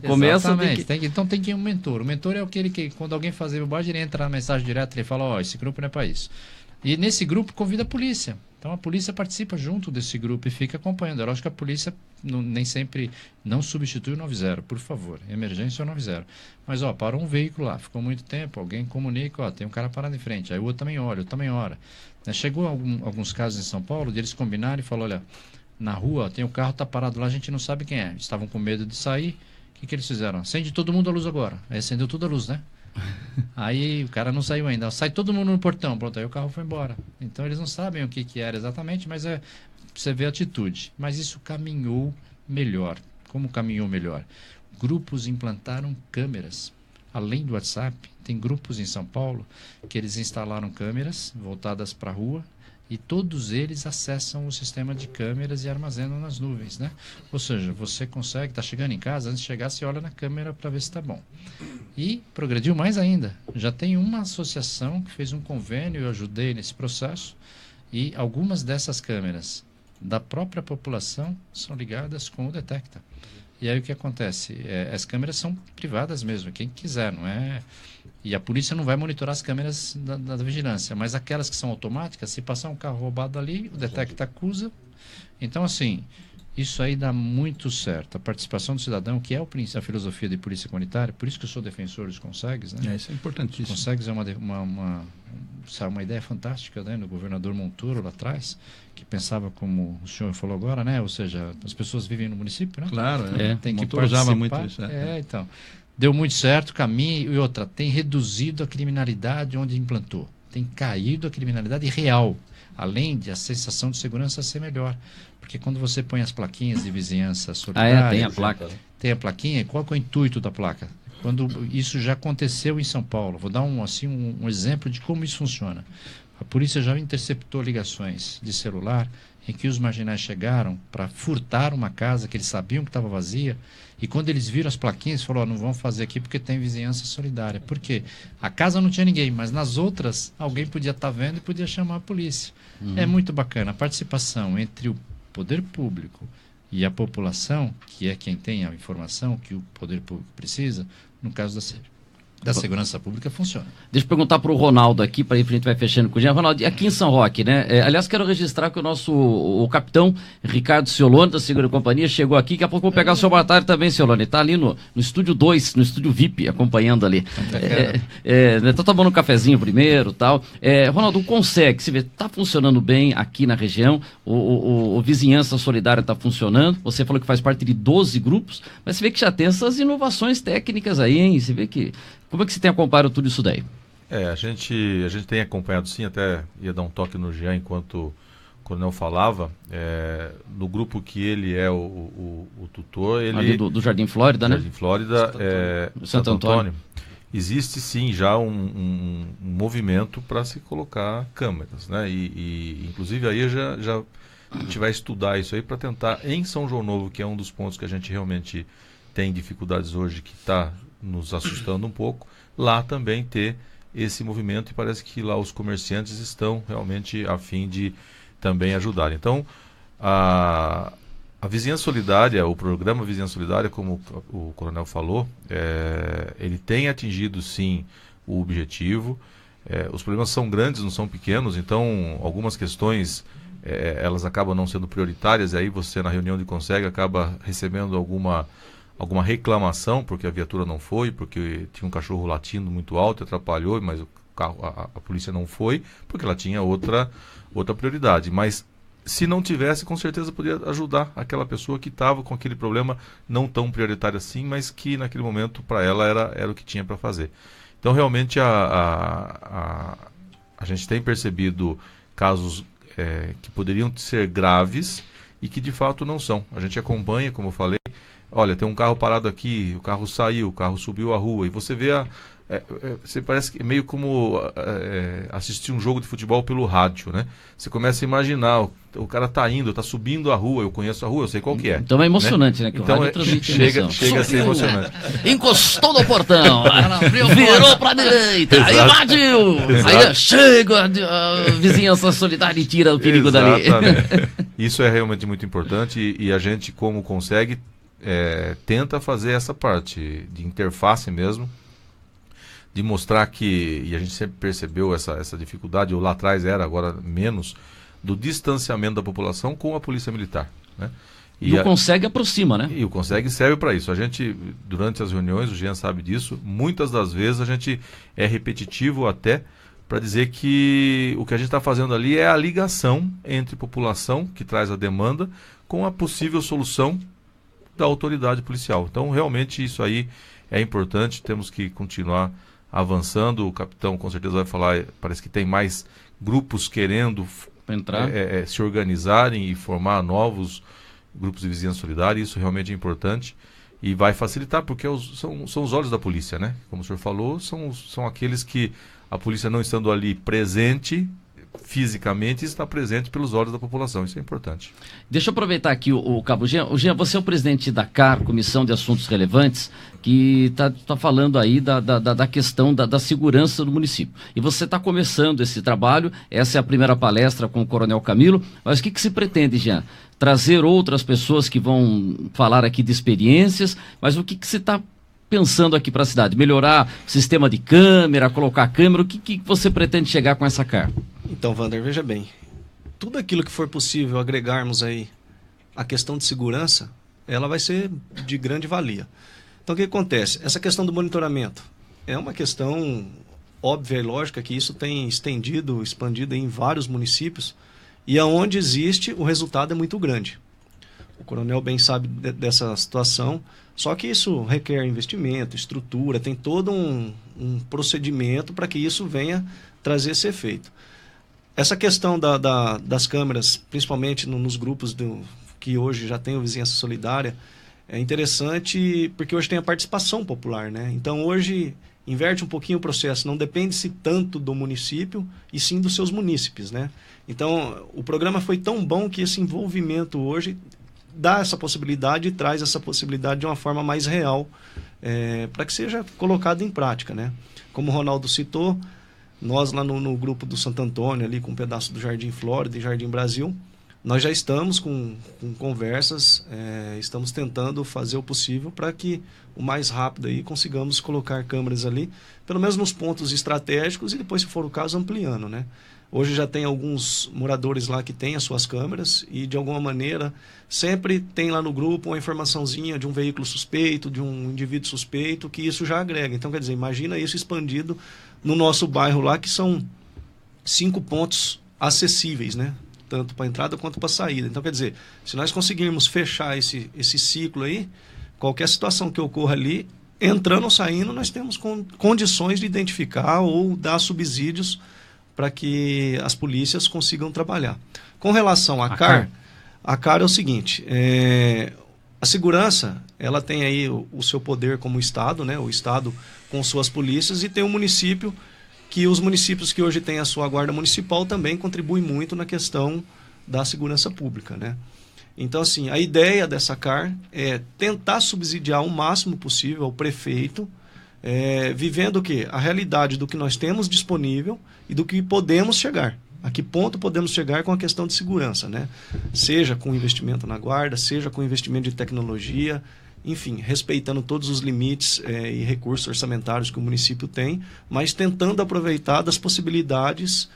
começa. Então tem que ir um mentor. O mentor é aquele que, quando alguém fazer bobagem, ele entra na mensagem direta e ele fala: esse grupo não é para isso. E nesse grupo convida a polícia. Então a polícia participa junto desse grupo e fica acompanhando. É lógico que a polícia nem sempre não substitui o 90, por favor. Emergência é o 90. Mas parou um veículo lá, ficou muito tempo, alguém comunica, tem um cara parado em frente. Aí o outro também olha, o outro também ora. Chegou alguns casos em São Paulo, eles combinaram e falaram: olha, na rua tem um carro, está parado lá, a gente não sabe quem é. Estavam com medo de sair. O que eles fizeram? Acende todo mundo a luz agora. Aí acendeu toda a luz, né? Aí o cara não saiu ainda, sai todo mundo no portão, pronto, aí o carro foi embora. Então eles não sabem o que era exatamente, mas você vê a atitude. Mas isso caminhou melhor. Como caminhou melhor? Grupos implantaram câmeras. Além do WhatsApp, tem grupos em São Paulo que eles instalaram câmeras voltadas para a rua e todos eles acessam o sistema de câmeras e armazenam nas nuvens, né? Ou seja, você consegue, está chegando em casa, antes de chegar, você olha na câmera para ver se está bom. E progrediu mais ainda. Já tem uma associação que fez um convênio, eu ajudei nesse processo, e algumas dessas câmeras da própria população são ligadas com o Detecta. E aí o que acontece? As câmeras são privadas mesmo, quem quiser, não é? E a polícia não vai monitorar as câmeras da vigilância, mas aquelas que são automáticas, se passar um carro roubado ali, o Detecta acusa. Então, assim, isso aí dá muito certo. A participação do cidadão, que é a filosofia de polícia comunitária, por isso que eu sou defensor dos CONSEGs, né? Isso é importantíssimo. CONSEGs é uma ideia fantástica, né, do governador Montoro lá atrás, que pensava como o senhor falou agora, né? Ou seja, as pessoas vivem no município, né? Claro, tem que Montoro usava muito isso. Então, deu muito certo, caminho, e outra, tem reduzido a criminalidade onde implantou. Tem caído a criminalidade real, além de a sensação de segurança ser melhor. Porque quando você põe as plaquinhas de vizinhança solidária... tem a placa. Tem a plaquinha, qual que é o intuito da placa? Quando isso já aconteceu em São Paulo, vou dar um exemplo de como isso funciona. A polícia já interceptou ligações de celular em que os marginais chegaram para furtar uma casa que eles sabiam que estava vazia, e quando eles viram as plaquinhas, falaram: não vamos fazer aqui porque tem vizinhança solidária. Por quê? A casa não tinha ninguém, mas nas outras alguém podia estar vendo e podia chamar a polícia. É muito bacana a participação entre o poder público e a população, que é quem tem a informação que o poder público precisa, no caso da segurança pública, funciona. Deixa eu perguntar para o Ronaldo aqui, para a gente vai fechando com o Jean. Ronaldo, aqui em São Roque, né? Aliás, quero registrar que o capitão Ricardo Ciolone, da Segura Companhia, chegou aqui. Daqui a pouco eu vou pegar o seu batalha também, Ciolone. Está ali no estúdio 2, no estúdio VIP, acompanhando ali. Então tomando um cafezinho primeiro e tal. Ronaldo, consegue, você vê, está funcionando bem aqui na região, o Vizinhança Solidária está funcionando. Você falou que faz parte de 12 grupos, mas você vê que já tem essas inovações técnicas aí, hein? Você vê que... Como é que você tem acompanhado tudo isso daí? A gente tem acompanhado sim, até ia dar um toque no Jean enquanto o coronel falava, no grupo que ele é o tutor, ele... Ali do Jardim Flórida, né? Jardim Flórida, Santo Antônio. Existe sim já um movimento para se colocar câmeras, né? E inclusive aí já a gente vai estudar isso aí para tentar, em São João Novo, que é um dos pontos que a gente realmente tem dificuldades hoje, que está nos assustando um pouco, lá também ter esse movimento, e parece que lá os comerciantes estão realmente a fim de também ajudar. Então, a Vizinhança Solidária, o programa Vizinhança Solidária, como o coronel falou, ele tem atingido sim o objetivo. Os problemas são grandes, não são pequenos, então algumas questões elas acabam não sendo prioritárias, e aí você na reunião de conselho acaba recebendo alguma reclamação, porque a viatura não foi, porque tinha um cachorro latindo muito alto e atrapalhou, mas a polícia não foi, porque ela tinha outra prioridade. Mas se não tivesse, com certeza poderia ajudar aquela pessoa que estava com aquele problema não tão prioritário assim, mas que naquele momento para ela era o que tinha para fazer. Então realmente a gente tem percebido casos que poderiam ser graves e que de fato não são. A gente acompanha, como eu falei, olha, tem um carro parado aqui, o carro saiu, o carro subiu a rua, e você vê você parece que é meio como assistir um jogo de futebol pelo rádio, né? Você começa a imaginar, o cara tá subindo a rua, eu conheço a rua, eu sei qual que é. Então é emocionante, né? Que então chega a ser emocionante. Encostou no portão, virou pra direita, aí invadiu, aí chega a Vizinhança Solidária e tira o perigo dali. Isso é realmente muito importante, e a gente, como consegue, tenta fazer essa parte de interface mesmo, de mostrar que, e a gente sempre percebeu essa dificuldade, ou lá atrás era, agora menos, do distanciamento da população com a polícia militar, né? E o Consegue aproxima, né? E o Consegue serve para isso. A gente, durante as reuniões, o Jean sabe disso, muitas das vezes a gente é repetitivo até para dizer que o que a gente está fazendo ali é a ligação entre população, que traz a demanda, com a possível solução da autoridade policial. Então, realmente, isso aí é importante, temos que continuar avançando. O capitão com certeza vai falar, parece que tem mais grupos querendo entrar, se organizarem e formar novos grupos de vizinhança solidária. Isso realmente é importante e vai facilitar, porque são os olhos da polícia, né? Como o senhor falou, são aqueles que a polícia, não estando ali presente fisicamente, está presente pelos olhos da população. Isso é importante. Deixa eu aproveitar aqui o Cabo Jean. Jean, você é o presidente da CAR, Comissão de Assuntos Relevantes, que está falando aí da questão da segurança do município. E você está começando esse trabalho, essa é a primeira palestra com o Coronel Camilo, mas o que se pretende, Jean? Trazer outras pessoas que vão falar aqui de experiências, mas o que se está pensando aqui para a cidade? Melhorar o sistema de câmera, colocar câmera, o que você pretende chegar com essa CAR? Então, Wander, veja bem, tudo aquilo que for possível agregarmos aí a questão de segurança, ela vai ser de grande valia. Então, o que acontece? Essa questão do monitoramento é uma questão óbvia e lógica que isso tem expandido em vários municípios, e aonde existe, o resultado é muito grande. O coronel bem sabe dessa situação, só que isso requer investimento, estrutura, tem todo um procedimento para que isso venha trazer esse efeito. Essa questão das câmeras, principalmente nos grupos que hoje já tem o Vizinhança Solidária, é interessante porque hoje tem a participação popular, né? Então hoje inverte um pouquinho o processo, não depende-se tanto do município e sim dos seus munícipes, né? Então o programa foi tão bom que esse envolvimento hoje dá essa possibilidade e traz essa possibilidade de uma forma mais real, para que seja colocado em prática, né? Como o Ronaldo citou, nós lá no grupo do Santo Antônio, ali com um pedaço do Jardim Flórida e Jardim Brasil, nós já estamos com conversas, estamos tentando fazer o possível para que o mais rápido aí consigamos colocar câmeras ali, pelo menos nos pontos estratégicos, e depois, se for o caso, ampliando, né? Hoje já tem alguns moradores lá que têm as suas câmeras e, de alguma maneira, sempre tem lá no grupo uma informaçãozinha de um veículo suspeito, de um indivíduo suspeito, que isso já agrega. Então, quer dizer, imagina isso expandido no nosso bairro lá, que são 5 pontos acessíveis, né? Tanto para entrada quanto para saída. Então, quer dizer, se nós conseguirmos fechar esse ciclo aí, qualquer situação que ocorra ali, entrando ou saindo, nós temos condições de identificar ou dar subsídios para que as polícias consigam trabalhar. Com relação à CAR, a CAR é o seguinte, a segurança, ela tem aí o seu poder como Estado, né? O Estado com suas polícias, e tem o município, que os municípios que hoje têm a sua guarda municipal também contribuem muito na questão da segurança pública, né? Então, assim, a ideia dessa CAR é tentar subsidiar o máximo possível ao prefeito, vivendo o quê? A realidade do que nós temos disponível e do que podemos chegar. A que ponto podemos chegar com a questão de segurança, né? Seja com investimento na guarda, seja com investimento de tecnologia, enfim, respeitando todos os limites e recursos orçamentários que o município tem, mas tentando aproveitar das possibilidades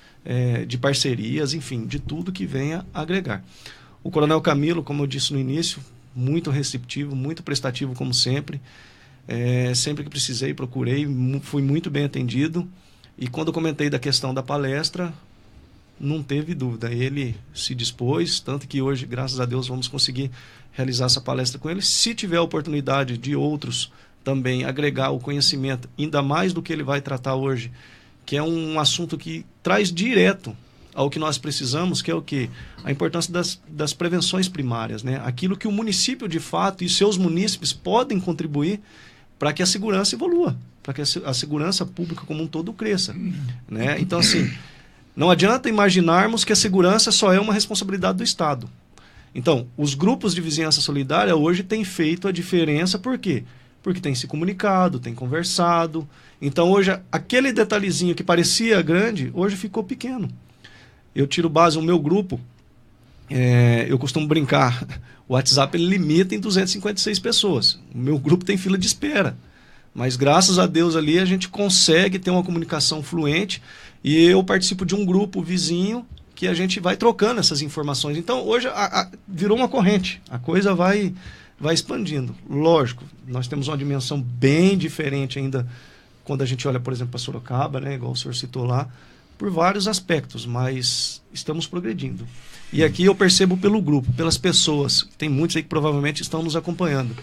de parcerias, enfim, de tudo que venha a agregar. O Coronel Camilo, como eu disse no início, muito receptivo, muito prestativo como sempre. Sempre que precisei, procurei, fui muito bem atendido. E quando eu comentei da questão da palestra, não teve dúvida. Ele se dispôs, tanto que hoje, graças a Deus, vamos conseguir realizar essa palestra com ele. Se tiver a oportunidade de outros também agregar o conhecimento, ainda mais do que ele vai tratar hoje, que é um assunto que traz direto ao que nós precisamos, que é o quê? A importância das prevenções primárias, né? Aquilo que o município, de fato, e seus munícipes podem contribuir para que a segurança evolua, para que a segurança pública como um todo cresça, né? Então, assim, não adianta imaginarmos que a segurança só é uma responsabilidade do Estado. Então, os grupos de vizinhança solidária hoje têm feito a diferença, por quê? Porque têm se comunicado, têm conversado. Então, hoje, aquele detalhezinho que parecia grande, hoje ficou pequeno. Eu tiro base no meu grupo, eu costumo brincar, o WhatsApp ele limita em 256 pessoas. O meu grupo tem fila de espera. Mas graças a Deus ali a gente consegue ter uma comunicação fluente, e eu participo de um grupo vizinho que a gente vai trocando essas informações. Então hoje virou uma corrente, a coisa vai expandindo. Lógico, nós temos uma dimensão bem diferente ainda quando a gente olha, por exemplo, para Sorocaba, né, igual o senhor citou lá, por vários aspectos, mas estamos progredindo. E aqui eu percebo pelo grupo, pelas pessoas, tem muitos aí que provavelmente estão nos acompanhando,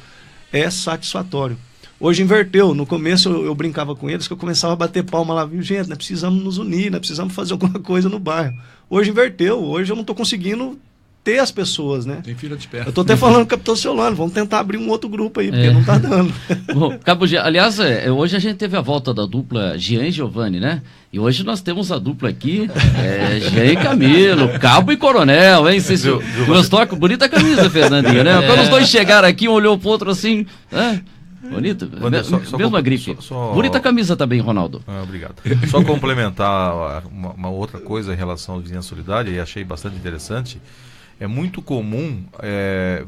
é satisfatório. Hoje inverteu, no começo eu brincava com eles, que eu começava a bater palma lá, viu, gente, nós precisamos nos unir, nós precisamos fazer alguma coisa no bairro. Hoje inverteu, hoje eu não estou conseguindo ter as pessoas, né? Tem fila de espera. Eu estou até falando com o capitão Ciolano, vamos tentar abrir um outro grupo aí, porque não está dando. Bom, Cabo Jean, aliás, hoje a gente teve a volta da dupla Jean e Giovanni, né? E hoje nós temos a dupla aqui, Jean e Camilo, Cabo e Coronel, hein? Vocês gostou? Bonita camisa, Fernandinho, né? Quando os dois chegaram aqui, um olhou pro outro assim, bonito, mesma grife. Bonita camisa também, Ronaldo. Obrigado. Só complementar uma outra coisa em relação à vizinhança solidária, e achei bastante interessante. É muito comum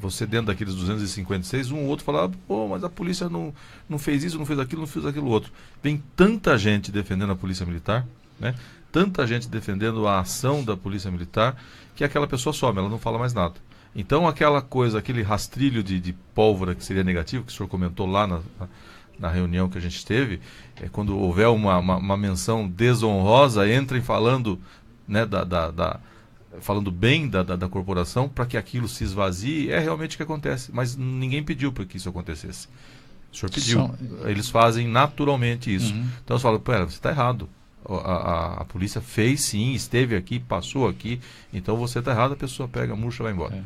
você, dentro daqueles 256, um ou outro falar, pô, mas a polícia não fez isso, não fez aquilo outro. Vem tanta gente defendendo a polícia militar, né? Tanta gente defendendo a ação da polícia militar, que aquela pessoa some, ela não fala mais nada. Então aquela coisa, aquele rastrilho de pólvora que seria negativo, que o senhor comentou lá na reunião que a gente teve, quando houver uma menção desonrosa, entrem falando, né, falando bem da corporação, para que aquilo se esvazie, é realmente o que acontece. Mas ninguém pediu para que isso acontecesse. O senhor pediu. Eles fazem naturalmente isso. Então você fala, pera, você está errado. A polícia fez sim, esteve aqui, passou aqui, então você está errado, a pessoa pega, murcha e vai embora.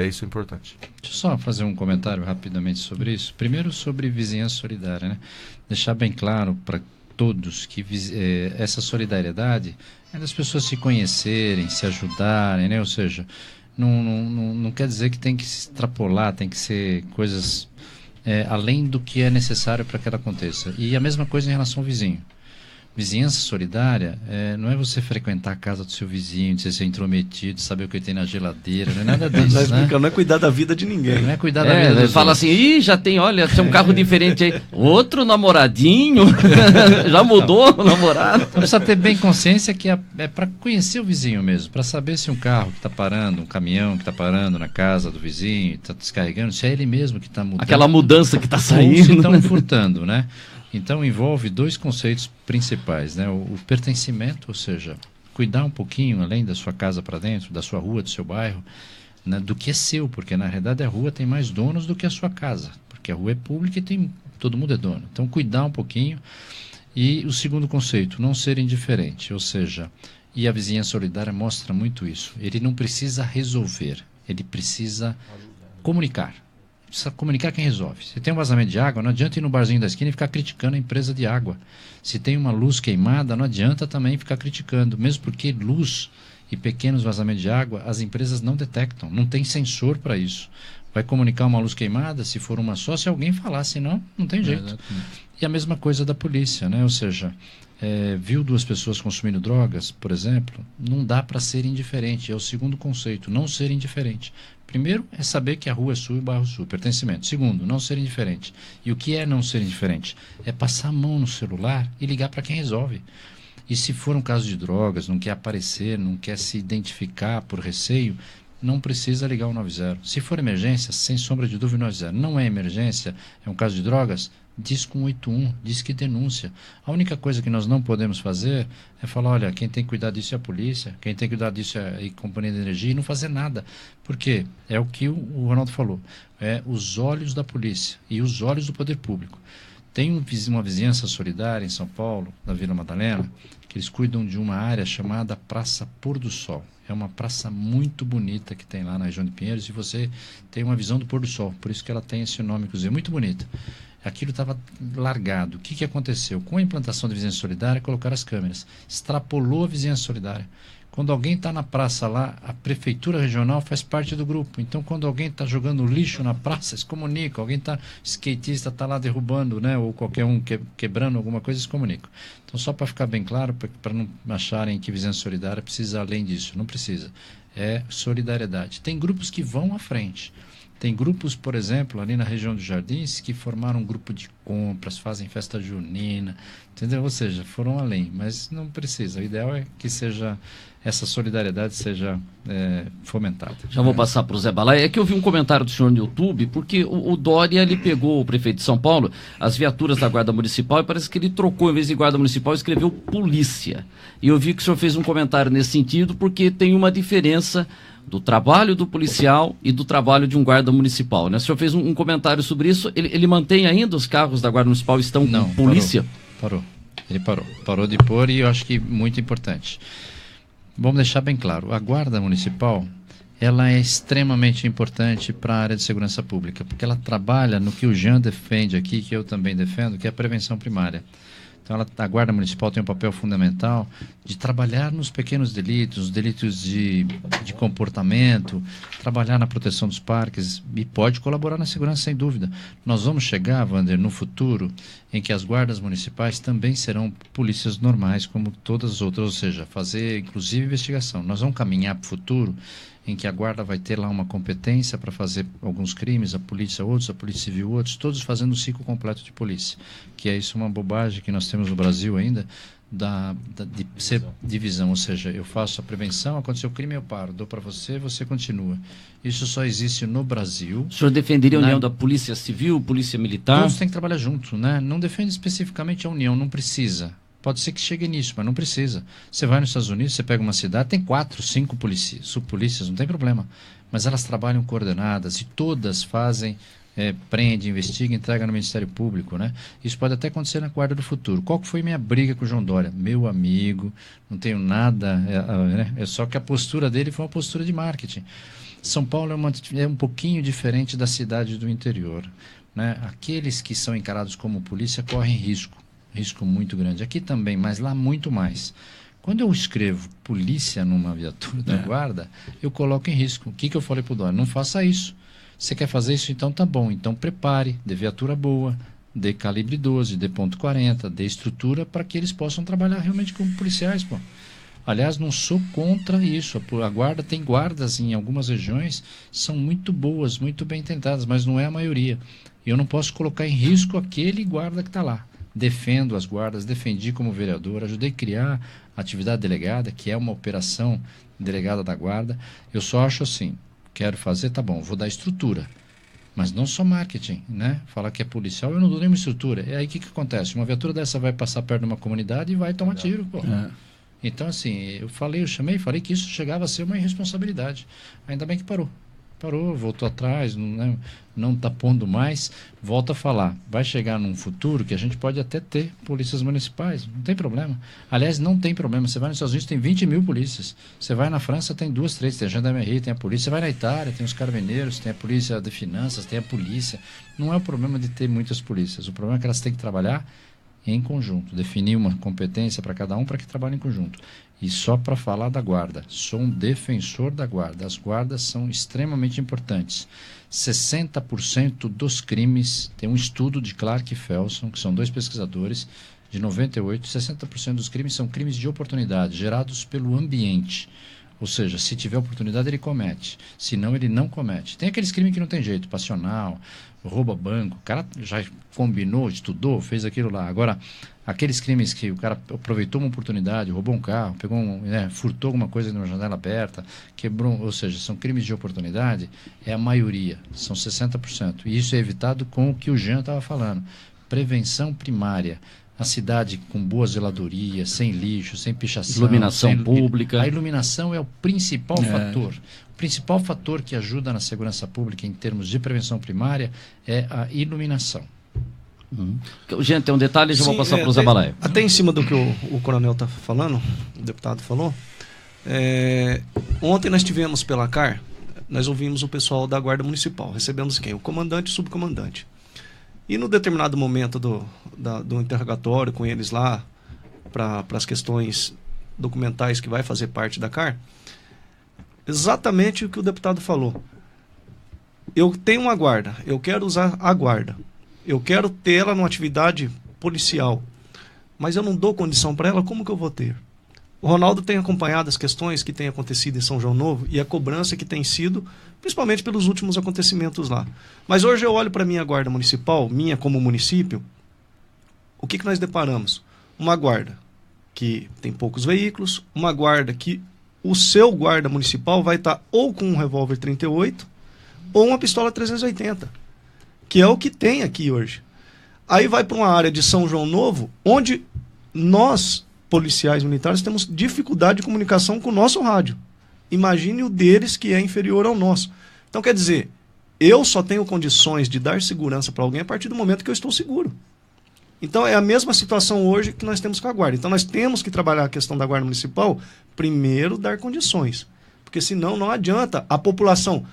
Isso é importante. Deixa eu só fazer um comentário rapidamente sobre isso. Primeiro sobre vizinhança solidária, né? Deixar bem claro para todos que essa solidariedade é das pessoas se conhecerem, se ajudarem, né? Ou seja, não quer dizer que tem que se extrapolar, tem que ser coisas além do que é necessário para que ela aconteça. E a mesma coisa em relação ao vizinho. Vizinhança solidária não é você frequentar a casa do seu vizinho, de ser intrometido, saber o que ele tem na geladeira, não é nada disso, né? Não é cuidar da vida de ninguém. Não é cuidar da vida dos fala assim, já tem, olha, tem um carro diferente aí. Outro namoradinho? Já mudou o namorado? Então, precisa ter bem consciência que é para conhecer o vizinho mesmo, para saber se um carro que está parando, um caminhão que está parando na casa do vizinho, está descarregando, se é ele mesmo que está mudando. Aquela mudança que está saindo. Ou se estão furtando, né? Então envolve dois conceitos principais, né? O pertencimento, ou seja, cuidar um pouquinho além da sua casa para dentro, da sua rua, do seu bairro, né? Do que é seu, porque na realidade a rua tem mais donos do que a sua casa, porque a rua é pública e tem todo mundo é dono. Então, cuidar um pouquinho. E o segundo conceito, não ser indiferente, ou seja, e a vizinhança solidária mostra muito isso. Ele não precisa resolver, ele precisa comunicar. Precisa comunicar quem resolve. Se tem um vazamento de água, não adianta ir no barzinho da esquina e ficar criticando a empresa de água. Se tem uma luz queimada, não adianta também ficar criticando, mesmo porque luz e pequenos vazamentos de água, as empresas não detectam, não tem sensor para isso. Vai comunicar uma luz queimada, se for uma só, se alguém falar, senão não tem jeito. E a mesma coisa da polícia, né? Ou seja, viu duas pessoas consumindo drogas, por exemplo, não dá para ser indiferente. É o segundo conceito, não ser indiferente. Primeiro, é saber que a rua é sua e o bairro é seu, pertencimento. Segundo, não ser indiferente. E o que é não ser indiferente? É passar a mão no celular e ligar para quem resolve. E se for um caso de drogas, não quer aparecer, não quer se identificar por receio, não precisa ligar o 90. Se for emergência, sem sombra de dúvida, 90. Não é emergência, é um caso de drogas, diz com 181, diz que denúncia. A única coisa que nós não podemos fazer é falar, olha, quem tem que cuidar disso é a polícia, quem tem que cuidar disso é a companhia de energia, e não fazer nada. Por quê? É o que o Ronaldo falou, é os olhos da polícia e os olhos do poder público. Tem uma vizinhança solidária em São Paulo, na Vila Madalena, que eles cuidam de uma área chamada Praça Pôr do Sol. É uma praça muito bonita que tem lá na região de Pinheiros e você tem uma visão do pôr do sol, por isso que ela tem esse nome, inclusive, muito bonita. Aquilo estava largado. O que aconteceu? Com a implantação da vizinhança solidária, colocaram as câmeras. Extrapolou a vizinhança solidária. Quando alguém está na praça lá, a prefeitura regional faz parte do grupo. Então, quando alguém está jogando lixo na praça, eles comunicam. Alguém está, skatista, está lá derrubando, né? Ou qualquer um quebrando alguma coisa, eles comunicam. Então, só para ficar bem claro, para não acharem que vizinhança solidária precisa além disso. Não precisa. É solidariedade. Tem grupos que vão à frente. Tem grupos, por exemplo, ali na região dos Jardins, que formaram um grupo de compras, fazem festa junina, entendeu? Ou seja, foram além, mas não precisa. O ideal é que essa solidariedade seja fomentada. Já vou passar para o Zé Balai. É que eu vi um comentário do senhor no YouTube, porque o Dória, ele pegou o prefeito de São Paulo, as viaturas da Guarda Municipal, e parece que ele trocou, em vez de Guarda Municipal, escreveu Polícia. E eu vi que o senhor fez um comentário nesse sentido, porque tem uma diferença do trabalho do policial e do trabalho de um guarda municipal, né? O senhor fez um comentário sobre isso. Ele mantém ainda os carros da Guarda Municipal estão com polícia? Parou. Ele parou de pôr, e eu acho que muito importante. Vamos deixar bem claro, a Guarda Municipal, ela é extremamente importante para a área de segurança pública, porque ela trabalha no que o Jean defende aqui, que eu também defendo, que é a prevenção primária. Então, a Guarda Municipal tem um papel fundamental de trabalhar nos pequenos delitos, delitos de comportamento, trabalhar na proteção dos parques, e pode colaborar na segurança, sem dúvida. Nós vamos chegar, Wander, no futuro, em que as guardas municipais também serão polícias normais, como todas as outras, ou seja, fazer, inclusive, investigação. Nós vamos caminhar para o futuro em que a guarda vai ter lá uma competência para fazer alguns crimes, a polícia outros, a polícia civil outros, todos fazendo um ciclo completo de polícia. Que é isso, uma bobagem que nós temos no Brasil ainda, de ser divisão, ou seja, eu faço a prevenção, aconteceu o crime, eu paro, dou para você, você continua. Isso só existe no Brasil. O senhor defenderia a união da polícia civil, polícia militar? Todos têm que trabalhar junto, né? Não defende especificamente a união, não precisa. Pode ser que chegue nisso, mas não precisa. Você vai nos Estados Unidos, você pega uma cidade, tem 4, 5 subpolícias, não tem problema. Mas elas trabalham coordenadas e todas fazem, prende, investiga, entrega no Ministério Público, né? Isso pode até acontecer na Guarda do Futuro. Qual que foi minha briga com o João Dória? Meu amigo, não tenho nada, é só que a postura dele foi uma postura de marketing. São Paulo é um pouquinho diferente da cidade do interior, né? Aqueles que são encarados como polícia correm risco muito grande. Aqui também, mas lá muito mais. Quando eu escrevo polícia numa viatura da guarda, eu coloco em risco. O que eu falei para o Dória? Não faça isso. Você quer fazer isso? Então tá bom. Então prepare, dê viatura boa, dê calibre 12, dê ponto .40, dê estrutura para que eles possam trabalhar realmente como policiais, pô. Aliás, não sou contra isso. A guarda tem guardas em algumas regiões, são muito boas, muito bem tentadas, mas não é a maioria. Eu não posso colocar em risco aquele guarda que está lá. Defendo as guardas, defendi como vereador, ajudei a criar a atividade delegada, que é uma operação delegada da guarda. Eu só acho assim, quero fazer, tá bom, vou dar estrutura, mas não só marketing, né? Falar que é policial, eu não dou nenhuma estrutura. E aí o que acontece? Uma viatura dessa vai passar perto de uma comunidade e vai tomar tiro, pô. Então assim, falei que isso chegava a ser uma irresponsabilidade. Ainda bem que parou. Parou, voltou atrás, não está pondo mais, volta a falar. Vai chegar num futuro que a gente pode até ter polícias municipais, não tem problema. Aliás, não tem problema. Você vai nos Estados Unidos, tem 20 mil polícias. Você vai na França, tem 2, 3, tem a gendarmerie, tem a polícia. Você vai na Itália, tem os carabineiros, tem a polícia de finanças, tem a polícia. Não é o problema de ter muitas polícias. O problema é que elas têm que trabalhar em conjunto, definir uma competência para cada um para que trabalhe em conjunto. E só para falar da guarda, sou um defensor da guarda. As guardas são extremamente importantes. 60% dos crimes, tem um estudo de Clark e Felson, que são 2 pesquisadores, de 98, 60% dos crimes são crimes de oportunidade, gerados pelo ambiente. Ou seja, se tiver oportunidade, ele comete. Se não, ele não comete. Tem aqueles crimes que não tem jeito, passional, rouba banco, o cara já combinou, estudou, fez aquilo lá. Agora, aqueles crimes que o cara aproveitou uma oportunidade, roubou um carro, furtou alguma coisa numa janela aberta, quebrou, ou seja, são crimes de oportunidade, é a maioria, são 60%. E isso é evitado com o que o Jean estava falando. Prevenção primária. A cidade com boa zeladoria, sem lixo, sem pichação. Iluminação pública. A iluminação é o principal fator. O principal fator que ajuda na segurança pública em termos de prevenção primária é a iluminação. Gente, tem um detalhe, já vou passar para o Zé Balaio. Até em cima do que o coronel está falando, o deputado falou, ontem nós tivemos pela CAR, nós ouvimos o pessoal da Guarda Municipal, recebemos quem? O comandante e o subcomandante. E no determinado momento do interrogatório com eles lá, para as questões documentais que vai fazer parte da CAR, exatamente o que o deputado falou. Eu tenho uma guarda, eu quero usar a guarda, eu quero ter ela numa atividade policial, mas eu não dou condição para ela, como que eu vou ter? O Ronaldo tem acompanhado as questões que têm acontecido em São João Novo e a cobrança que tem sido, principalmente pelos últimos acontecimentos lá. Mas hoje eu olho para a minha guarda municipal, minha como município, o que nós deparamos? Uma guarda que tem poucos veículos, uma guarda que o seu guarda municipal vai estar ou com um revólver 38 ou uma pistola 380, que é o que tem aqui hoje. Aí vai para uma área de São João Novo, onde nós, policiais militares, temos dificuldade de comunicação com o nosso rádio. Imagine o deles, que é inferior ao nosso. Então, quer dizer, eu só tenho condições de dar segurança para alguém a partir do momento que eu estou seguro. Então, é a mesma situação hoje que nós temos com a guarda. Então, nós temos que trabalhar a questão da guarda municipal, primeiro dar condições. Porque senão não adianta a população.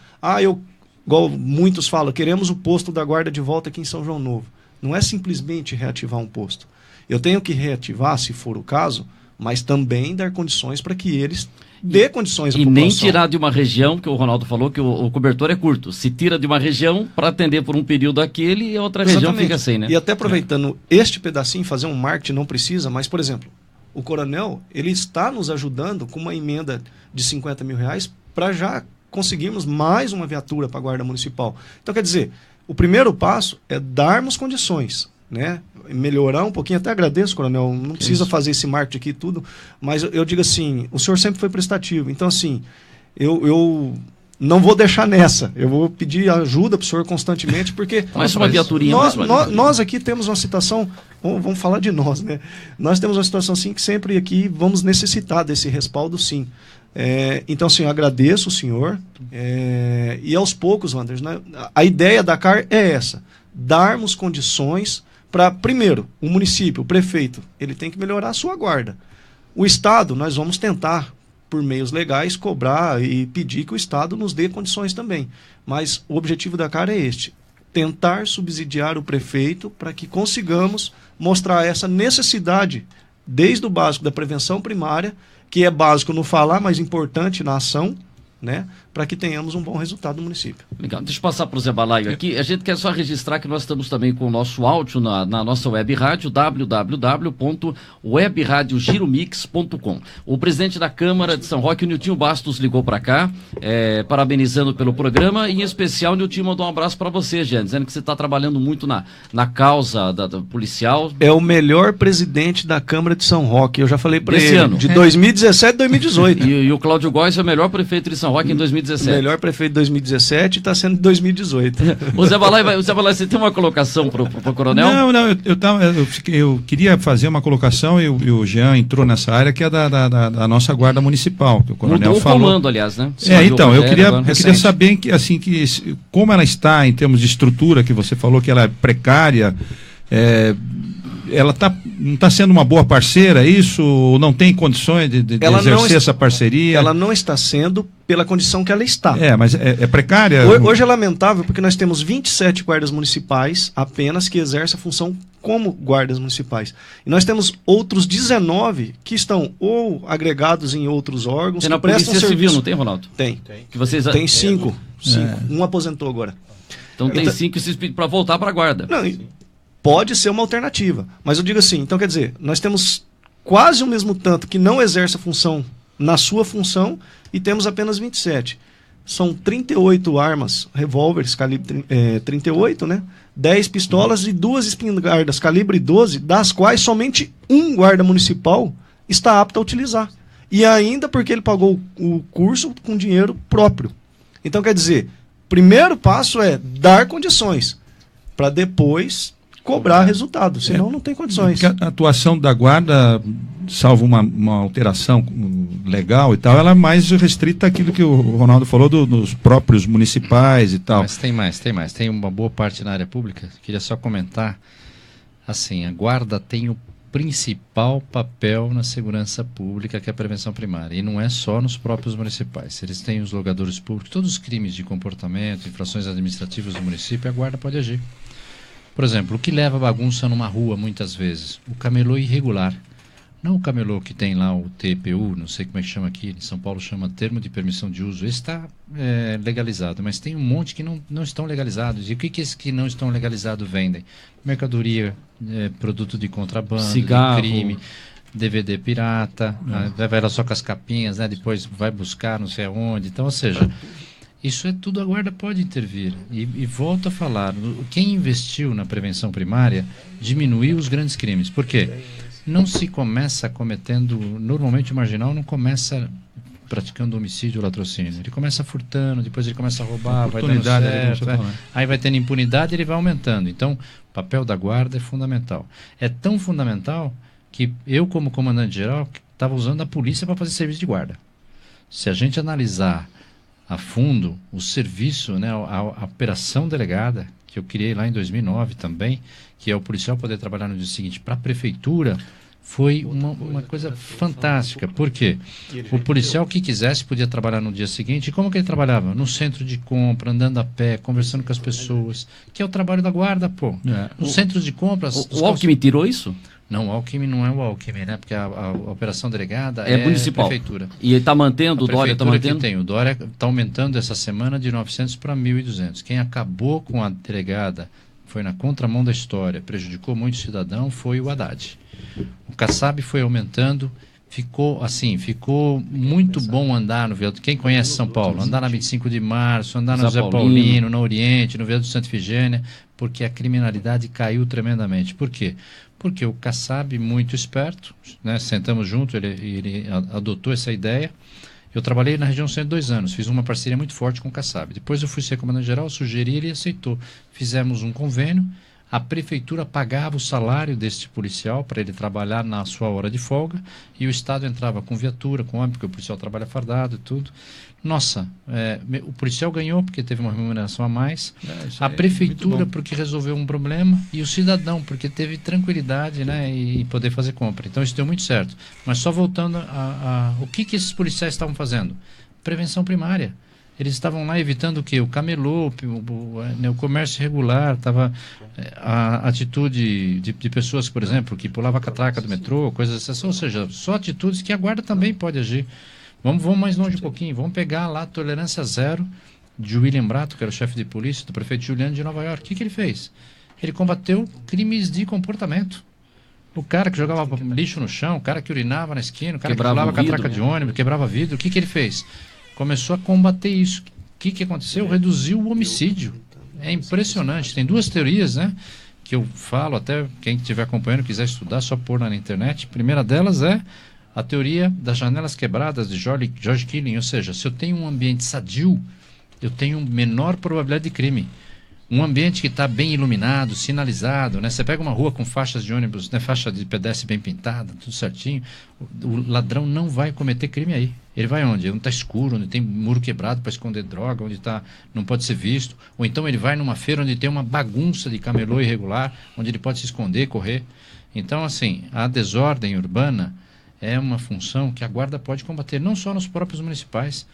Igual muitos falam, queremos o posto da guarda de volta aqui em São João Novo. Não é simplesmente reativar um posto. Eu tenho que reativar, se for o caso, mas também dar condições para que eles dê condições à população. E nem tirar de uma região, que o Ronaldo falou que o cobertor é curto. Se tira de uma região para atender por um período aquele e a outra região fica sem, né? E até aproveitando este pedacinho, fazer um marketing não precisa, mas, por exemplo, o coronel, ele está nos ajudando com uma emenda de R$50 mil para já conseguirmos mais uma viatura para a Guarda Municipal. Então, quer dizer, o primeiro passo é darmos condições, né? Melhorar um pouquinho, até agradeço, coronel, não precisa fazer esse marketing aqui e tudo, mas eu digo assim, o senhor sempre foi prestativo, então assim, eu não vou deixar nessa, eu vou pedir ajuda para o senhor constantemente, porque mais uma viaturinha, nós aqui temos uma situação, vamos falar de nós, né? Nós temos uma situação assim que sempre aqui vamos necessitar desse respaldo, sim. Então, assim, eu agradeço o senhor, e aos poucos, Wanderson, né, a ideia da CAR é essa, darmos condições para, primeiro, o município, o prefeito, ele tem que melhorar a sua guarda. O Estado, nós vamos tentar, por meios legais, cobrar e pedir que o Estado nos dê condições também. Mas o objetivo da CAR é este, tentar subsidiar o prefeito para que consigamos mostrar essa necessidade, desde o básico da prevenção primária, que é básico no falar, mas importante na ação, né, para que tenhamos um bom resultado no município. Legal. Deixa eu passar para o Zé Balaio aqui. A gente quer só registrar que nós estamos também com o nosso áudio na nossa web rádio, www.webradiogiromix.com. O presidente da Câmara de São Roque, o Niltinho Bastos, ligou para cá, parabenizando pelo programa, e em especial o Niltinho mandou um abraço para você, Jean, dizendo que você está trabalhando muito na causa da policial. É o melhor presidente da Câmara de São Roque, eu já falei para ele, ano. De 2017 a 2018. E o Cláudio Góes é o melhor prefeito de São Roque em 2019. 2017. Melhor prefeito de 2017 está sendo de 2018. O Zé Balai, você tem uma colocação para o coronel? Não, eu queria fazer uma colocação e o Jean entrou nessa área que é da nossa guarda municipal, que o coronel Mudou falou. O comando, aliás, né? Então, eu queria saber que como ela está em termos de estrutura, que você falou que ela é precária, ela não está sendo uma boa parceira, isso? Ou não tem condições de exercer essa parceria? Ela não está sendo pela condição que ela está. Mas é precária? Hoje é lamentável porque nós temos 27 guardas municipais apenas que exercem a função como guardas municipais. E nós temos outros 19 que estão ou agregados em outros órgãos. Tem na Polícia Civil, não tem, Ronaldo? Tem. Que vocês... Tem 5. Um aposentou agora. Então tem 5 para voltar para a guarda. Não, pode ser uma alternativa. Mas eu digo assim, então quer dizer, nós temos quase o mesmo tanto que não exerce a função na sua função e temos apenas 27. São 38 armas, revólveres calibre 38, né? 10 pistolas e 2 espingardas calibre 12, das quais somente um guarda municipal está apto a utilizar. E ainda porque ele pagou o curso com dinheiro próprio. Então quer dizer, primeiro passo é dar condições para depois cobrar resultado, senão não tem condições. Porque a atuação da guarda, salvo uma alteração legal e tal, ela é mais restrita àquilo que o Ronaldo falou dos próprios municipais e tal. Mas tem mais. Tem uma boa parte na área pública. Queria só comentar, assim, a guarda tem o principal papel na segurança pública, que é a prevenção primária. E não é só nos próprios municipais. Eles têm os logadores públicos, todos os crimes de comportamento, infrações administrativas do município, a guarda pode agir. Por exemplo, o que leva bagunça numa rua, muitas vezes? O camelô irregular. Não o camelô que tem lá o TPU, não sei como é que chama aqui, em São Paulo chama termo de permissão de uso. Esse está legalizado, mas tem um monte que não estão legalizados. E o que esses que não estão legalizados vendem? Mercadoria, produto de contrabando, cigarro, de crime, DVD pirata, vai lá só com as capinhas, né? Depois vai buscar não sei aonde. Então, ou seja... Isso tudo a guarda pode intervir. E volto a falar, quem investiu na prevenção primária diminuiu os grandes crimes. Por quê? Não se começa cometendo... Normalmente o marginal não começa praticando homicídio ou latrocínio. Ele começa furtando, depois ele começa a roubar, vai dando certo, aí vai tendo impunidade e ele vai aumentando. Então, o papel da guarda é fundamental. É tão fundamental que eu, como comandante-geral, estava usando a polícia para fazer serviço de guarda. Se a gente analisar a fundo o serviço, né, a operação delegada, que eu criei lá em 2009 também, que é o policial poder trabalhar no dia seguinte para a prefeitura, foi uma coisa fantástica. Por quê? O policial que quisesse podia trabalhar no dia seguinte. E como que ele trabalhava? No centro de compra, andando a pé, conversando com as pessoas, que é o trabalho da guarda, pô. Nos centros de compras... O Alckmin tirou isso? Não, o Alckmin não é o Alckmin, né? Porque a operação delegada é municipal. Prefeitura. E ele está mantendo, o Dória está mantendo? O Dória está aumentando essa semana de 900 para 1.200. Quem acabou com a delegada foi na contramão da história, prejudicou muito o cidadão, foi o Haddad. O Kassab foi aumentando, ficou muito bom andar no viaduto. Quem conhece São Paulo? Andar na 25 de Março, andar no José Paulino, no Oriente, no viaduto Santa Efigênia, porque a criminalidade caiu tremendamente. Por quê? Porque o Kassab, muito esperto, né, sentamos junto, ele adotou essa ideia. Eu trabalhei na região centro 2 anos, fiz uma parceria muito forte com o Kassab. Depois eu fui ser comandante-geral, sugeri, ele aceitou. Fizemos um convênio, a prefeitura pagava o salário deste policial para ele trabalhar na sua hora de folga e o Estado entrava com viatura, com ônibus, porque o policial trabalha fardado e tudo. Nossa, o policial ganhou porque teve uma remuneração a mais, a prefeitura porque resolveu um problema e o cidadão porque teve tranquilidade, né, e poder fazer compra. Então isso deu muito certo. Mas só voltando o que esses policiais estavam fazendo? Prevenção primária. Eles estavam lá evitando o quê? O camelô, o comércio irregular, estava a atitude de pessoas, por exemplo, que pulava a catraca do metrô, coisas assim, ou seja, só atitudes que a guarda também pode agir. Vamos mais longe um pouquinho, vamos pegar lá a tolerância zero de William Bratto, que era o chefe de polícia do prefeito Giuliani de Nova York. O que ele fez? Ele combateu crimes de comportamento. O cara que jogava lixo no chão, o cara que urinava na esquina, o cara que pulava a catraca de ônibus, quebrava vidro, o que ele fez? Começou a combater isso. O que aconteceu? Reduziu o homicídio. É impressionante. Tem 2 teorias, né? Que eu falo, até quem estiver acompanhando, quiser estudar, só pôr na internet. A primeira delas é A teoria das janelas quebradas de George Killing, ou seja, se eu tenho um ambiente sadio, eu tenho menor probabilidade de crime. Um ambiente que está bem iluminado, sinalizado, né? Você pega uma rua com faixas de ônibus, né? Faixa de pedestre bem pintada, tudo certinho, o ladrão não vai cometer crime aí. Ele vai onde? Onde está escuro, onde tem muro quebrado para esconder droga, onde não pode ser visto. Ou então ele vai numa feira onde tem uma bagunça de camelô irregular, onde ele pode se esconder, correr. Então, assim, a desordem urbana é uma função que a guarda pode combater, não só nos próprios municipais,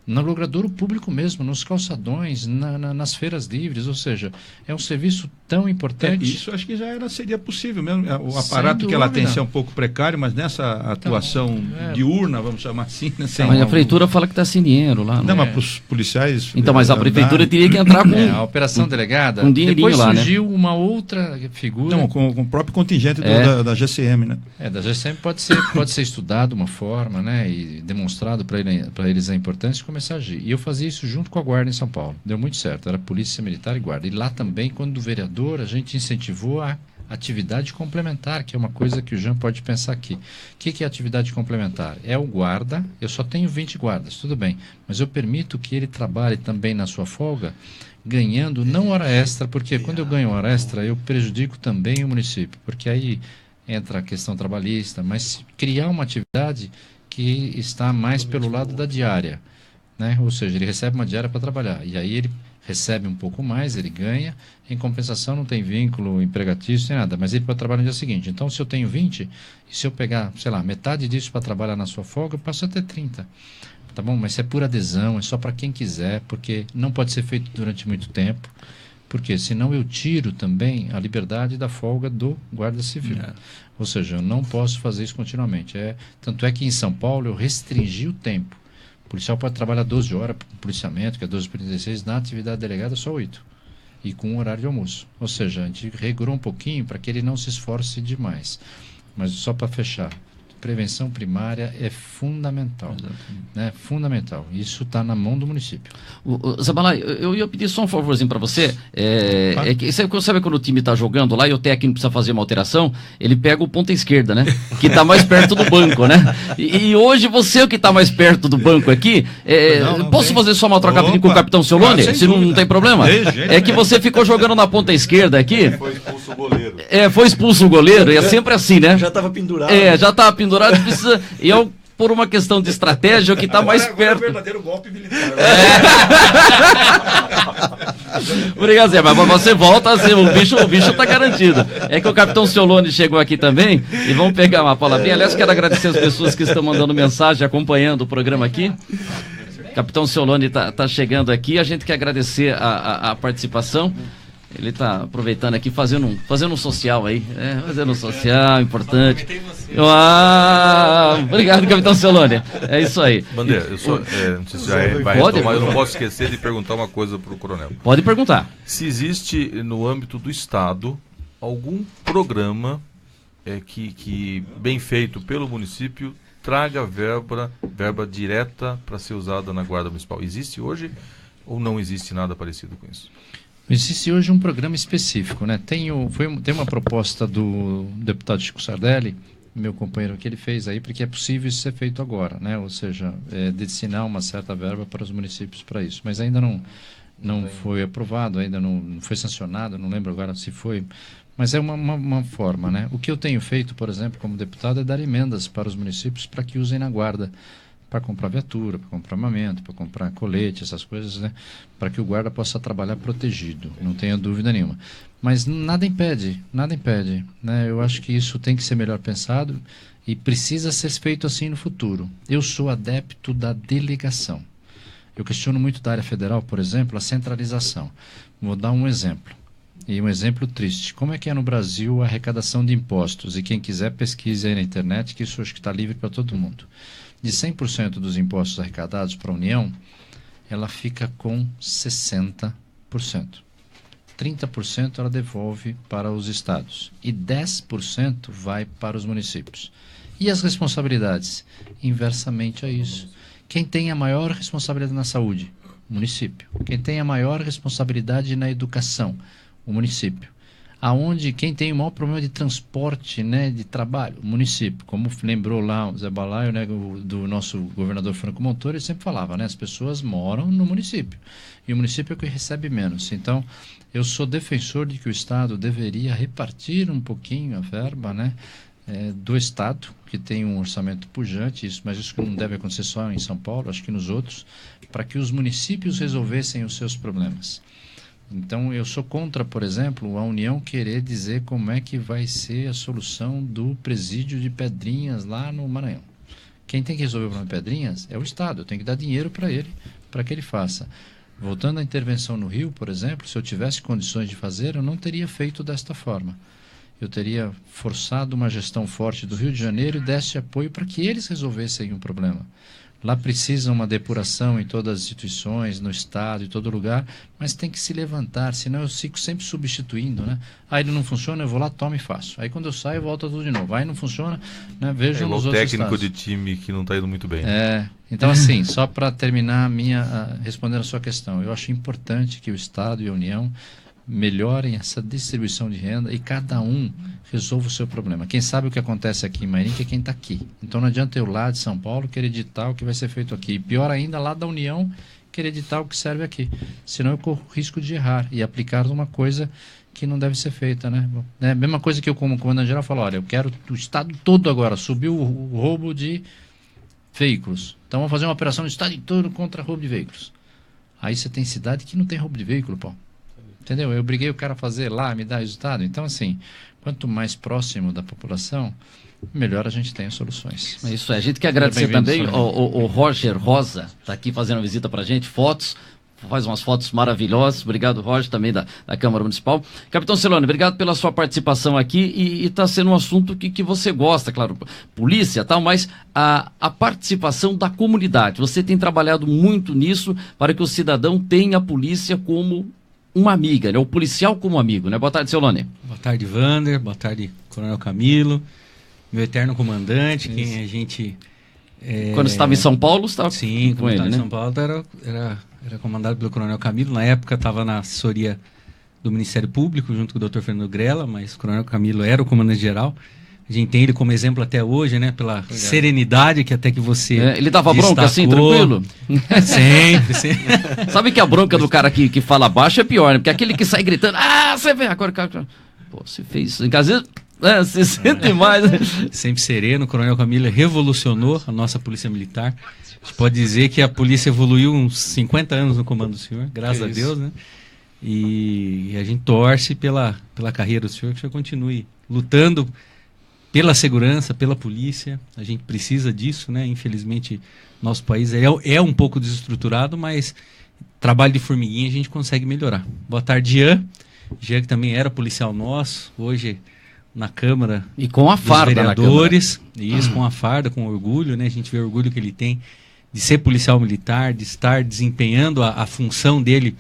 no logradouro público mesmo, nos calçadões, nas feiras livres, ou seja, é um serviço tão importante. Isso acho que seria possível mesmo. O aparato que ela tem é um pouco precário, mas nessa atuação diurna, vamos chamar assim... Né, mas a prefeitura fala que está sem dinheiro lá. Não, mas para os policiais... Então, mas a prefeitura teria que entrar com... a operação delegada, um dinheirinho depois lá, surgiu uma outra figura... Não, com o próprio contingente da GCM, né? Da GCM pode ser estudado uma forma, né, e demonstrado para eles a importância de começar a agir. E eu fazia isso junto com a Guarda em São Paulo. Deu muito certo. Era Polícia Militar e Guarda. E lá também, quando do vereador, a gente incentivou a atividade complementar, que é uma coisa que o Jean pode pensar aqui. O que é atividade complementar? É o guarda, eu só tenho 20 guardas, tudo bem, mas eu permito que ele trabalhe também na sua folga, ganhando não hora extra, porque quando eu ganho hora extra, eu prejudico também o município, porque aí entra a questão trabalhista, mas criar uma atividade que está mais pelo lado da diária, né? Ou seja, ele recebe uma diária para trabalhar, e aí ele recebe um pouco mais, ele ganha, em compensação não tem vínculo empregatício, nem nada, mas ele pode trabalhar no dia seguinte. Então, se eu tenho 20, e se eu pegar, sei lá, metade disso para trabalhar na sua folga, eu passo a ter 30. Tá bom? Mas é por adesão, é só para quem quiser, porque não pode ser feito durante muito tempo, porque senão eu tiro também a liberdade da folga do guarda civil. Ou seja, eu não posso fazer isso continuamente. Tanto é que em São Paulo eu restringi o tempo. O policial pode trabalhar 12 horas para o policiamento, que é 12 por 36, na atividade delegada só 8. E com um horário de almoço. Ou seja, a gente regulou um pouquinho para que ele não se esforce demais. Mas só para fechar, prevenção primária é fundamental. Né? Fundamental. Isso está na mão do município. Zabala, eu ia pedir só um favorzinho para você. Sabe quando o time está jogando lá e o técnico precisa fazer uma alteração? Ele pega o ponta esquerda, né? Que está mais perto do banco, né? E hoje você que está mais perto do banco aqui, posso fazer só uma troca com o capitão Solone? Se não tem problema? É que você ficou jogando na ponta esquerda aqui. Foi expulso o goleiro. Foi expulso o goleiro, e é sempre assim, né? Já estava pendurado. Já estava pendurado, precisa... E eu, por uma questão de estratégia, o que está mais perto... É o verdadeiro golpe militar. Obrigado, Zé, mas você volta assim, o bicho está garantido. É que o capitão Ciolone chegou aqui também, e vamos pegar uma palavrinha. Aliás, quero agradecer as pessoas que estão mandando mensagem, acompanhando o programa aqui. Capitão Ciolone está chegando aqui, a gente quer agradecer a participação. Ele está aproveitando aqui, fazendo um social aí. Fazendo um social, importante. Obrigado, capitão Ciolone. É isso aí. Bandeira, eu só, não sei se já vai retomar, eu não posso esquecer de perguntar uma coisa para o coronel. Pode perguntar. Se existe, no âmbito do Estado, algum programa que bem feito pelo município, traga verba direta para ser usada na Guarda Municipal. Existe hoje ou não existe nada parecido com isso? Existe hoje um programa específico, né? Tem uma proposta do deputado Chico Sardelli, meu companheiro, que ele fez aí, porque é possível isso ser feito agora, né? Ou seja, destinar uma certa verba para os municípios para isso. Mas ainda não foi aprovado, ainda não foi sancionado, não lembro agora se foi. Mas é uma forma, né? O que eu tenho feito, por exemplo, como deputado, é dar emendas para os municípios para que usem na guarda, para comprar viatura, para comprar armamento, para comprar colete, essas coisas, né? Para que o guarda possa trabalhar protegido, não tenha dúvida nenhuma. Mas nada impede, né? Eu acho que isso tem que ser melhor pensado e precisa ser feito assim no futuro. Eu sou adepto da delegação. Eu questiono muito da área federal, por exemplo, a centralização. Vou dar um exemplo, e um exemplo triste. Como é que é no Brasil a arrecadação de impostos? E quem quiser pesquise aí na internet, que isso acho que está livre para todo mundo. De 100% dos impostos arrecadados para a União, ela fica com 60%. 30% ela devolve para os estados e 10% vai para os municípios. E as responsabilidades? Inversamente a isso. Quem tem a maior responsabilidade na saúde? O município. Quem tem a maior responsabilidade na educação? O município. aonde quem tem o maior problema de transporte, né, de trabalho, o município, como lembrou lá o Zé Balaio, né, do nosso governador Franco Montoro, ele sempre falava, né, as pessoas moram no município, e o município é o que recebe menos. Então, eu sou defensor de que o Estado deveria repartir um pouquinho a verba, né, do Estado, que tem um orçamento pujante, mas isso não deve acontecer só em São Paulo, acho que nos outros, para que os municípios resolvessem os seus problemas. Então, eu sou contra, por exemplo, a União querer dizer como é que vai ser a solução do presídio de Pedrinhas lá no Maranhão. Quem tem que resolver o problema de Pedrinhas é o Estado. Eu tenho que dar dinheiro para ele, para que ele faça. Voltando à intervenção no Rio, por exemplo, se eu tivesse condições de fazer, eu não teria feito desta forma. Eu teria forçado uma gestão forte do Rio de Janeiro e desse apoio para que eles resolvessem o problema. Lá precisa uma depuração em todas as instituições, no Estado, em todo lugar, mas tem que se levantar, senão eu fico sempre substituindo, né? Aí ele não funciona, eu vou lá, tomo e faço. Aí quando eu saio, volta tudo de novo. Aí não funciona, né? Vejam nos outros técnico estados. de time que não está indo muito bem. Né? Então assim, só para terminar respondendo a sua questão, eu acho importante que o Estado e a União melhorem essa distribuição de renda e cada um resolva o seu problema. Quem sabe o que acontece aqui em Mairink é quem está aqui. Então não adianta eu lá de São Paulo querer editar o que vai ser feito aqui. E pior ainda, lá da União querer editar o que serve aqui. Senão eu corro risco de errar e aplicar uma coisa que não deve ser feita, né? É a mesma coisa que eu, como comandante-geral, falo, olha, eu quero o Estado todo agora, subiu o roubo de veículos. Então vamos fazer uma operação no Estado todo contra roubo de veículos. Aí você tem cidade que não tem roubo de veículo, pô. Entendeu? Eu obriguei o cara a fazer lá, me dar resultado. Então, assim, quanto mais próximo da população, melhor a gente tem as soluções. É isso aí. A gente quer agradecer também o Roger Rosa, está aqui fazendo uma visita para a gente, faz umas fotos maravilhosas. Obrigado, Roger, também da Câmara Municipal. Capitão Celone, obrigado pela sua participação aqui e está sendo um assunto que você gosta, claro, polícia e tal, mas a participação da comunidade. Você tem trabalhado muito nisso para que o cidadão tenha a polícia como uma amiga, né? O policial como amigo, né? Boa tarde, Celone. Boa tarde, Wander. Boa tarde, Coronel Camilo. Meu eterno comandante, quem a gente... Quando estava em São Paulo, estava sim, com ele, né? Em né? São Paulo era comandado pelo Coronel Camilo. Na época estava na assessoria do Ministério Público, junto com o Dr. Fernando Grella, mas o Coronel Camilo era o comandante-geral. A gente tem ele como exemplo até hoje, né? Pela serenidade que até que você ele dava bronca assim, tranquilo? Sempre. Sabe que a bronca do cara que fala baixo é pior, né? Porque aquele que sai gritando, você vê, agora, pô, você fez isso. Às vezes, você sente mais. Sempre sereno, o Coronel Camilo revolucionou a nossa Polícia Militar. A gente pode dizer que a polícia evoluiu uns 50 anos no comando do senhor, graças a Deus, né? E a gente torce pela carreira do senhor, que o senhor continue lutando pela segurança, pela polícia. A gente precisa disso, né? Infelizmente, nosso país é um pouco desestruturado, mas trabalho de formiguinha a gente consegue melhorar. Boa tarde, Jean. Jean, que também era policial nosso, hoje na Câmara e com a farda vereadores, isso, com a farda, com orgulho, né? A gente vê o orgulho que ele tem de ser policial militar, de estar desempenhando a função dele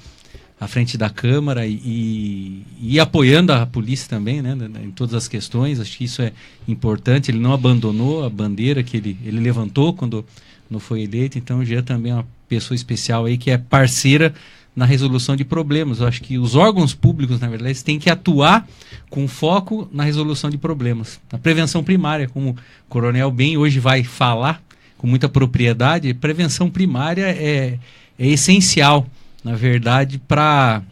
à frente da Câmara e apoiando a polícia também, né, em todas as questões. Acho que isso é importante. Ele não abandonou a bandeira que ele levantou quando não foi eleito. Então, o Jean também é uma pessoa especial aí que é parceira na resolução de problemas. Eu acho que os órgãos públicos, na verdade, têm que atuar com foco na resolução de problemas. Na prevenção primária, como o Coronel bem hoje vai falar com muita propriedade, prevenção primária é essencial, na verdade, para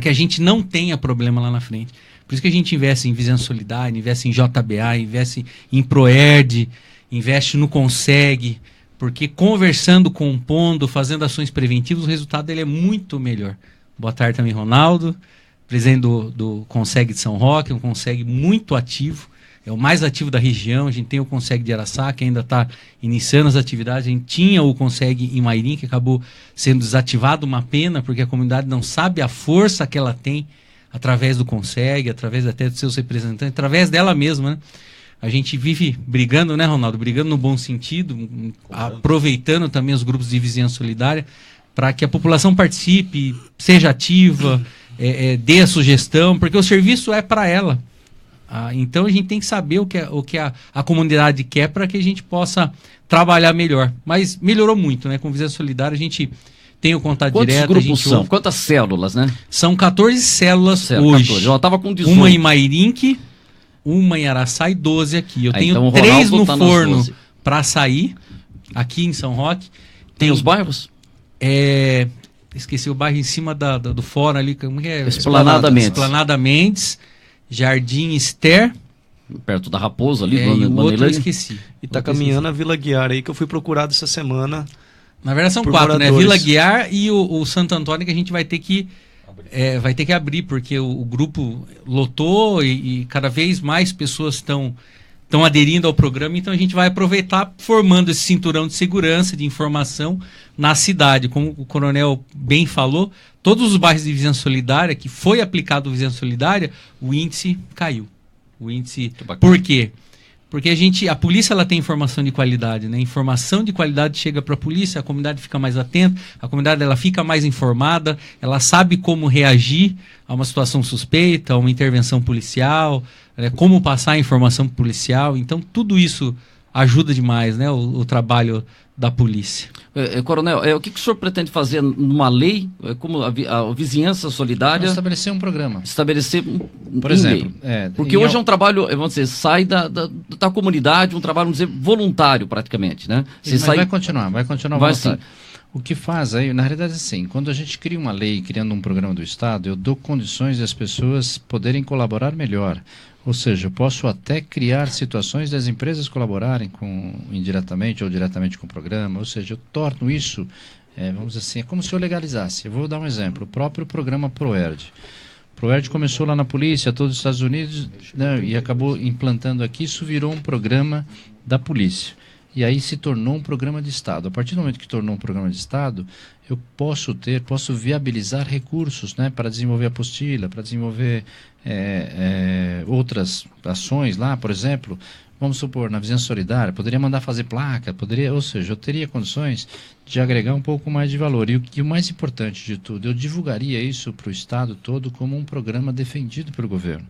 que a gente não tenha problema lá na frente. Por isso que a gente investe em Visão Solidária, investe em JBA, investe em Proerd, investe no Conseg, porque conversando, compondo, fazendo ações preventivas, o resultado dele é muito melhor. Boa tarde também, Ronaldo, presidente do Conseg de São Roque, um Conseg muito ativo, é o mais ativo da região. A gente tem o Conseg de Araçá, que ainda está iniciando as atividades. A gente tinha o Conseg em Mairink, que acabou sendo desativado, uma pena, porque a comunidade não sabe a força que ela tem através do Conseg, através até dos seus representantes, através dela mesma, né? A gente vive brigando, né, Ronaldo? Brigando no bom sentido, aproveitando também os grupos de vizinhança solidária para que a população participe, seja ativa, dê a sugestão, porque o serviço é para ela. Então a gente tem que saber o que a comunidade quer para que a gente possa trabalhar melhor. Mas melhorou muito, né? Com Visão Solidária a gente tenho contato Quantos direto. grupos são? ouve. Quantas células, né? São 14 células Certo, hoje. 14. Eu estava com 18. Uma em Mairink, uma em Araçá e 12 aqui. Eu tenho então o 3 Ronaldo no tá nas forno 12. para sair, aqui em São Roque. Tem os bairros? Esqueci o bairro em cima do fórum ali. Como que é? Esplanada Mendes. Esplanada Mendes, Jardim Ester. Perto da Raposa ali, E o outro eu Vanderlei. esqueci. E tá caminhando a Vila Guiar aí, que eu fui procurado essa semana. Na verdade são Por 4, né? moradores. Vila Guiar e o Santo Antônio, que a gente vai ter que abrir, porque o grupo lotou e cada vez mais pessoas estão aderindo ao programa, então a gente vai aproveitar formando esse cinturão de segurança, de informação na cidade. Como o coronel bem falou, todos os bairros de Vizinhança Solidária, que foi aplicado a Vizinhança Solidária, o índice caiu. O índice... Por quê? Porque a polícia ela tem informação de qualidade, né? Informação de qualidade chega para a polícia, a comunidade fica mais atenta, a comunidade ela fica mais informada, ela sabe como reagir a uma situação suspeita, a uma intervenção policial, né? Como passar a informação policial. Então tudo isso ajuda demais, né? O trabalho da polícia. Coronel, o que o senhor pretende fazer numa lei, como a vizinhança solidária? Estabelecer um programa. Estabelecer Por exemplo. Porque hoje é um trabalho, vamos dizer, sai da comunidade, um trabalho, vamos dizer, voluntário praticamente, né? Mas vai continuar vai voluntário. O que faz aí, na realidade, assim, quando a gente cria uma lei, criando um programa do Estado, eu dou condições das pessoas poderem colaborar melhor. Ou seja, eu posso até criar situações das empresas colaborarem indiretamente ou diretamente com o programa. Ou seja, eu torno isso, vamos dizer assim, é como se eu legalizasse. Eu vou dar um exemplo, o próprio programa ProERD. O ProERD começou lá na polícia, todos os Estados Unidos, né, e acabou implantando aqui, isso virou um programa da polícia. E aí se tornou um programa de Estado. A partir do momento que tornou um programa de Estado, eu posso viabilizar recursos, né, para desenvolver apostila, para desenvolver outras ações lá, por exemplo, vamos supor, na Vizinhança Solidária, poderia mandar fazer placa, ou seja, eu teria condições de agregar um pouco mais de valor. E o mais importante de tudo, eu divulgaria isso para o Estado todo como um programa defendido pelo governo.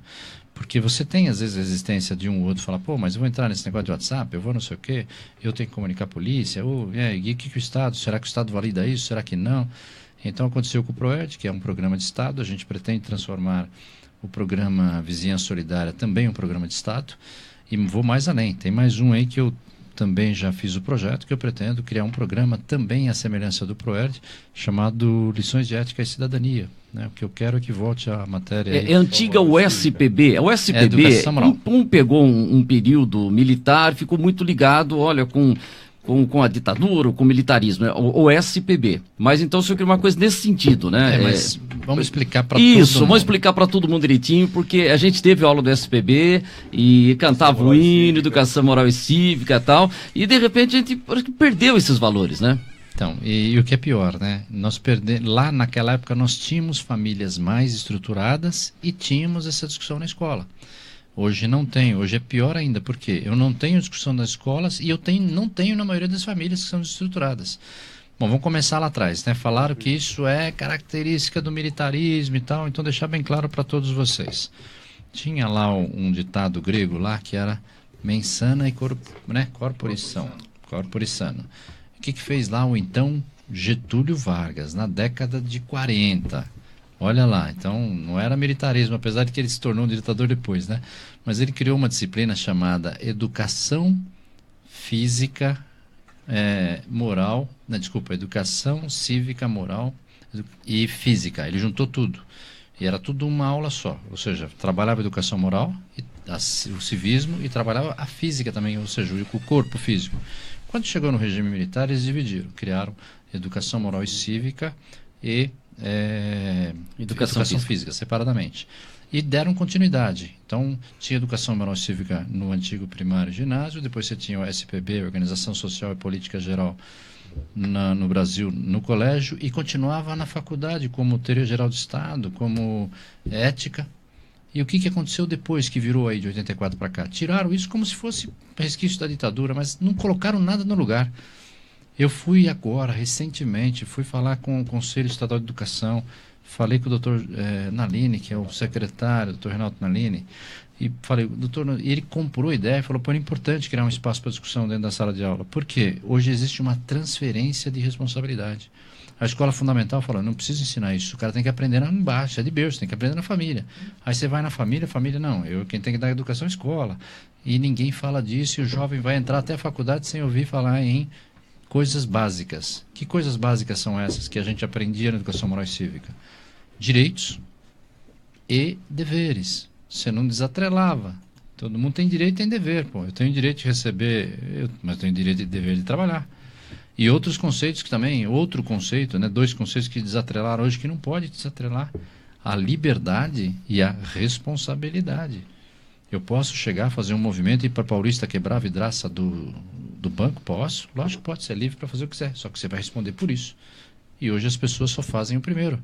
Porque você tem, às vezes, a resistência de um ou outro, fala, mas eu vou entrar nesse negócio de WhatsApp, eu vou não sei o quê, eu tenho que comunicar a polícia, e o que o Estado, será que o Estado valida isso, será que não? Então aconteceu com o ProERD, que é um programa de Estado, a gente pretende transformar o programa Vizinhança Solidária também em um programa de Estado, e vou mais além, tem mais um aí que eu também já fiz o projeto, que eu pretendo criar um programa também à semelhança do ProERD, chamado Lições de Ética e Cidadania. Né? O que eu quero é que volte a matéria... É antiga USPB. A USPB, pegou um período militar, ficou muito ligado, olha, com a ditadura, com o militarismo, né? O SPB. Mas então o senhor queria uma coisa nesse sentido, né? Mas vamos explicar para todo mundo. Isso, vamos explicar para todo mundo direitinho, porque a gente teve aula do SPB e cantava o hino, educação moral e cívica e tal, e de repente a gente perdeu esses valores, né? Então, e o que é pior, né? Lá naquela época nós tínhamos famílias mais estruturadas e tínhamos essa discussão na escola. Hoje não tem, hoje é pior ainda, porque eu não tenho discussão nas escolas e não tenho na maioria das famílias que são desestruturadas. Bom, vamos começar lá atrás, né? Falaram que isso é característica do militarismo e tal, então deixar bem claro para todos vocês. Tinha lá um ditado grego lá que era mensana e corporição. O que fez lá o então Getúlio Vargas, na década de 40? Olha lá, então não era militarismo, apesar de que ele se tornou um ditador depois, né? Mas ele criou uma disciplina chamada Educação Física Moral, Educação Cívica, Moral e Física. Ele juntou tudo. E era tudo uma aula só, ou seja, trabalhava a educação moral, o civismo e trabalhava a física também, ou seja, o corpo físico. Quando chegou no regime militar, eles dividiram, criaram educação moral e cívica e educação física, separadamente. E deram continuidade. Então, tinha educação moral e cívica no antigo primário e ginásio, depois você tinha o SPB, Organização Social e Política Geral, no Brasil, no colégio, e continuava na faculdade, como Teoria Geral do Estado, como ética. E o que aconteceu depois que virou aí de 84 para cá? Tiraram isso como se fosse resquício da ditadura, mas não colocaram nada no lugar. Eu fui agora, recentemente, fui falar com o Conselho Estadual de Educação, falei com o doutor Nalini, que é o secretário, o doutor Renato Nalini, e falei, doutor, e ele comprou a ideia e falou, é importante criar um espaço para discussão dentro da sala de aula. Por quê? Hoje existe uma transferência de responsabilidade. A escola fundamental fala, não precisa ensinar isso, o cara tem que aprender embaixo, é de berço, tem que aprender na família. Aí você vai na família, não, quem tem que dar educação é a escola. E ninguém fala disso, e o jovem vai entrar até a faculdade sem ouvir falar em coisas básicas. Que coisas básicas são essas que a gente aprendia na educação moral e cívica? Direitos e deveres. Você não desatrelava. Todo mundo tem direito e tem dever. Pô. Eu tenho direito de receber, mas eu tenho direito e dever de trabalhar. E outros conceitos que também, outro conceito, né, 2 conceitos que desatrelaram hoje, que não pode desatrelar: a liberdade e a responsabilidade. Eu posso chegar, fazer um movimento e ir para Paulista quebrar a vidraça do banco? Posso. Lógico que pode ser livre para fazer o que quiser, só que você vai responder por isso. E hoje as pessoas só fazem o primeiro.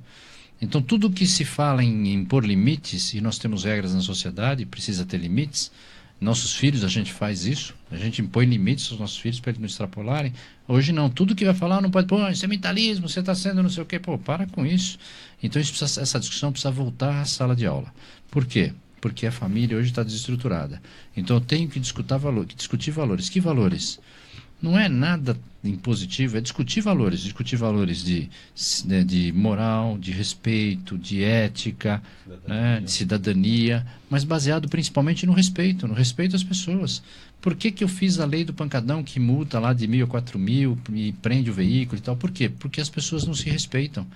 Então tudo que se fala em impor limites, e nós temos regras na sociedade, precisa ter limites. Nossos filhos, a gente faz isso, a gente impõe limites aos nossos filhos para eles não extrapolarem. Hoje não, tudo que vai falar não pode, pô, isso é mentalismo, você está sendo não sei o quê, pô, para com isso. Então essa discussão precisa voltar à sala de aula. Por quê? Porque a família hoje está desestruturada. Então eu tenho que discutir valores. Que valores? Não é nada impositivo, é discutir valores de moral, de respeito, de ética, né, de cidadania, mas baseado principalmente no respeito às pessoas. Por que eu fiz a lei do pancadão que multa lá de 1.000 a 4.000 e prende o veículo e tal? Por quê? Porque as pessoas não se respeitam.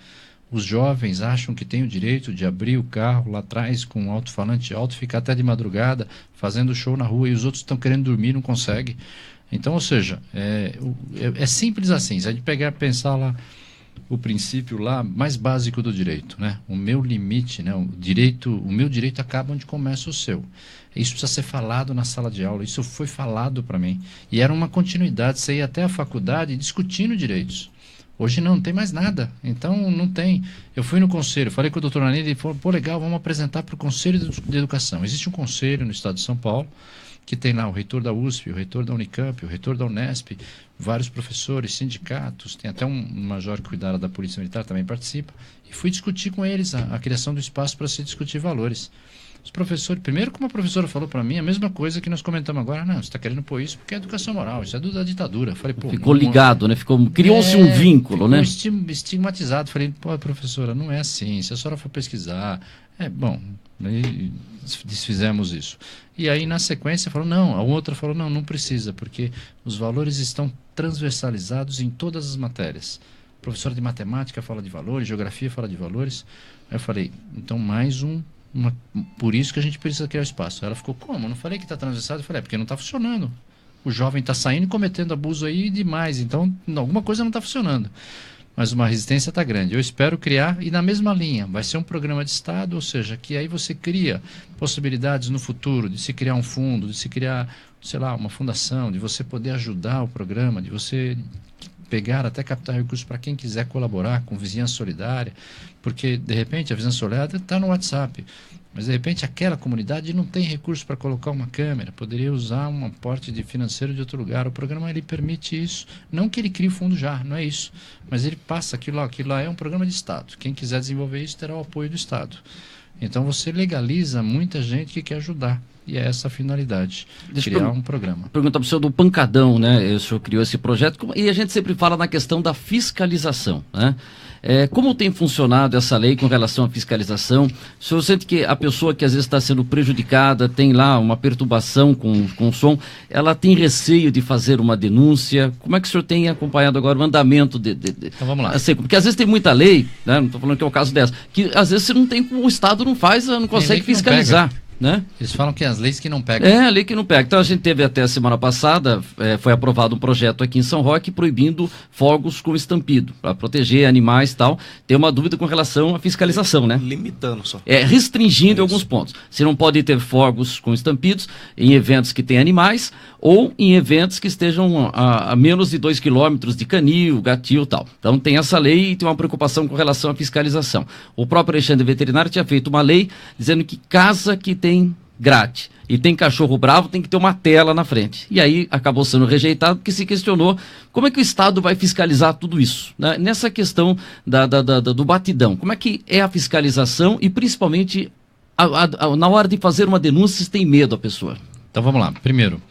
Os jovens acham que têm o direito de abrir o carro lá atrás com um alto-falante alto, ficar até de madrugada fazendo show na rua, e os outros estão querendo dormir, não conseguem. Então, ou seja, é simples assim. Se a gente pensar lá o princípio lá mais básico do direito, né? O meu limite, né? O meu direito acaba onde começa o seu. Isso precisa ser falado na sala de aula. Isso foi falado para mim. E era uma continuidade. Você ia até a faculdade discutindo direitos. Hoje não tem mais nada. Então, não tem. Eu fui no conselho, falei com o doutor Nanini, ele falou, pô, legal, vamos apresentar para o Conselho de Educação. Existe um conselho no estado de São Paulo, que tem lá o reitor da USP, o reitor da Unicamp, o reitor da Unesp, vários professores, sindicatos, tem até um major que cuidara da Polícia Militar, também participa, e fui discutir com eles a criação do espaço para se discutir valores. Os professores, primeiro, como a professora falou para mim, a mesma coisa que nós comentamos agora, não, você está querendo pôr isso porque é educação moral, isso é da ditadura. Falei, pô, ficou ligado, né? Criou-se um vínculo, né? Estigmatizado. Falei, pô, professora, não é assim, se a senhora for pesquisar, bom, aí desfizemos isso. E aí, na sequência, falou, não, a outra falou, não precisa, porque os valores estão transversalizados em todas as matérias. A professora de matemática fala de valores, geografia fala de valores. Aí eu falei, então mais por isso que a gente precisa criar espaço. Ela ficou, como? Não falei que está transversado? Eu falei, porque não está funcionando. O jovem está saindo e cometendo abuso aí demais, então alguma coisa não está funcionando. Mas uma resistência está grande. Eu espero criar, e na mesma linha, vai ser um programa de Estado, ou seja, que aí você cria possibilidades no futuro de se criar um fundo, de se criar, sei lá, uma fundação, de você poder ajudar o programa, de você pegar até captar recursos para quem quiser colaborar com vizinhança solidária, porque de repente a vizinhança solidária está no WhatsApp, mas de repente aquela comunidade não tem recursos para colocar uma câmera, poderia usar um aporte financeiro de outro lugar. O programa ele permite isso, não que ele crie o fundo já, não é isso, mas ele passa aquilo lá é um programa de Estado. Quem quiser desenvolver isso terá o apoio do Estado. Então você legaliza muita gente que quer ajudar. E é essa a finalidade, criar um programa. Pergunta para o senhor do pancadão, né? O senhor criou esse projeto, e a gente sempre fala na questão da fiscalização, né? Como tem funcionado essa lei com relação à fiscalização? O senhor sente que a pessoa que às vezes está sendo prejudicada, tem lá uma perturbação com o som, ela tem receio de fazer uma denúncia? Como é que o senhor tem acompanhado agora o andamento Então vamos lá. Assim, porque às vezes tem muita lei, né? Não estou falando que é o caso dessa, que às vezes você não tem, o Estado não faz, não consegue fiscalizar. Né? Eles falam que é as leis que não pegam. É, a lei que não pega. Então a gente teve até a semana passada, foi aprovado um projeto aqui em São Roque proibindo fogos com estampido, para proteger animais e tal. Tem uma dúvida com relação à fiscalização, né? Limitando só. Restringindo em alguns pontos. Você não pode ter fogos com estampidos em eventos que tem animais ou em eventos que estejam a menos de 2 quilômetros de canil, gatil e tal. Então tem essa lei e tem uma preocupação com relação à fiscalização. O próprio Alexandre Veterinário tinha feito uma lei dizendo que casa que tem grade e tem cachorro bravo tem que ter uma tela na frente. E aí acabou sendo rejeitado porque se questionou como é que o Estado vai fiscalizar tudo isso, né? Nessa questão do batidão. Como é que é a fiscalização e principalmente na hora de fazer uma denúncia se tem medo a pessoa? Então vamos lá. Primeiro,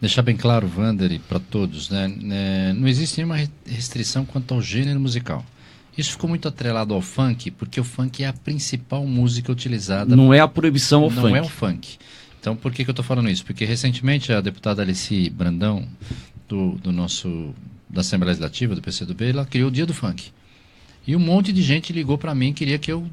deixar bem claro, Wander, para todos, né? Não existe nenhuma restrição quanto ao gênero musical. Isso ficou muito atrelado ao funk, porque o funk é a principal música utilizada. Não é a proibição ao funk. Não é o funk. Então, por que eu estou falando isso? Porque recentemente a deputada Alice Brandão, da Assembleia Legislativa, do PCdoB, ela criou o Dia do Funk. E um monte de gente ligou para mim, queria que eu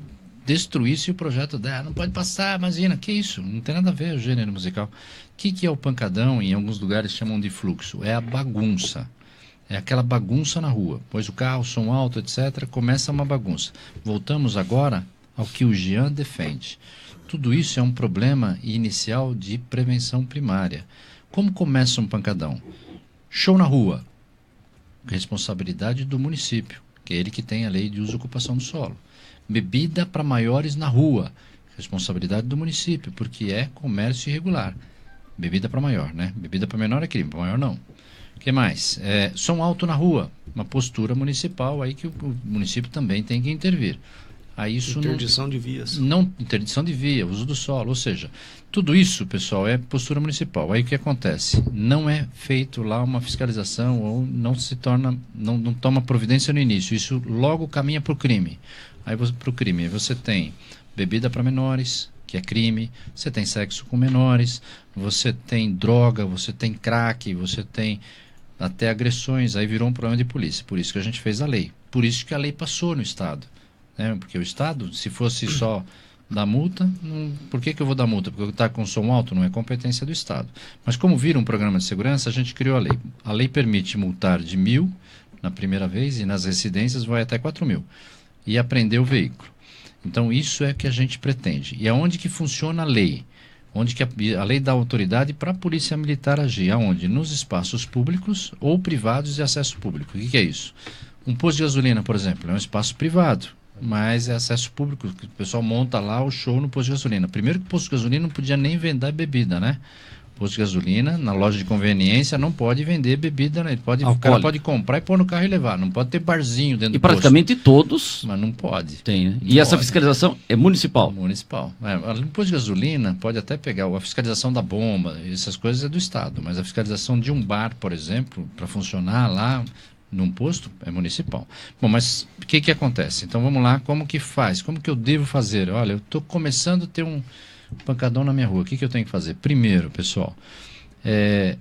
destruísse o projeto dela. Não pode passar, imagina, que isso? Não tem nada a ver o gênero musical. O que é o pancadão? Em alguns lugares chamam de fluxo. É a bagunça. É aquela bagunça na rua. Pois o carro, som alto, etc., começa uma bagunça. Voltamos agora ao que o Jean defende. Tudo isso é um problema inicial de prevenção primária. Como começa um pancadão? Show na rua. Responsabilidade do município, que é ele que tem a lei de uso e ocupação do solo. Bebida para maiores na rua. Responsabilidade do município, porque é comércio irregular. Bebida para maior, né? Bebida para menor é crime, para maior não. O que mais? Som alto na rua, uma postura municipal aí que o município também tem que intervir. Aí isso interdição de vias. Interdição de via, uso do solo, ou seja, tudo isso, pessoal, é postura municipal. Aí o que acontece? Não é feito lá uma fiscalização ou não toma providência no início. Isso logo caminha para o crime. Aí para o crime você tem bebida para menores, que é crime, você tem sexo com menores, você tem droga, você tem crack, você tem até agressões, aí virou um problema de polícia. Por isso que a gente fez a lei. Por isso que a lei passou no Estado. Né? Porque o Estado, se fosse só dar multa, por que eu vou dar multa? Porque está com som alto, não é competência do Estado. Mas como vira um programa de segurança, a gente criou a lei. A lei permite multar de 1.000 na primeira vez e nas residências vai até 4.000. E apreender o veículo. Então isso é que a gente pretende. E aonde que funciona a lei? Onde que a lei dá autoridade para a polícia militar agir? Aonde? Nos espaços públicos ou privados de acesso público. O que é isso? Um posto de gasolina, por exemplo, é um espaço privado, mas é acesso público. O pessoal monta lá o show no posto de gasolina. Primeiro que o posto de gasolina não podia nem vender bebida, né? Posto de gasolina, na loja de conveniência, não pode vender bebida, né? O cara pode comprar e pôr no carro e levar. Não pode ter barzinho dentro do posto. E praticamente todos... Mas não pode. Tem, né? E essa fiscalização é municipal? Municipal. No posto de gasolina, pode até pegar a fiscalização da bomba, essas coisas é do Estado. Mas a fiscalização de um bar, por exemplo, para funcionar lá num posto, é municipal. Bom, mas o que acontece? Então vamos lá, como que faz? Como que eu devo fazer? Olha, eu estou começando a ter um pancadão na minha rua. O que eu tenho que fazer? Primeiro, pessoal,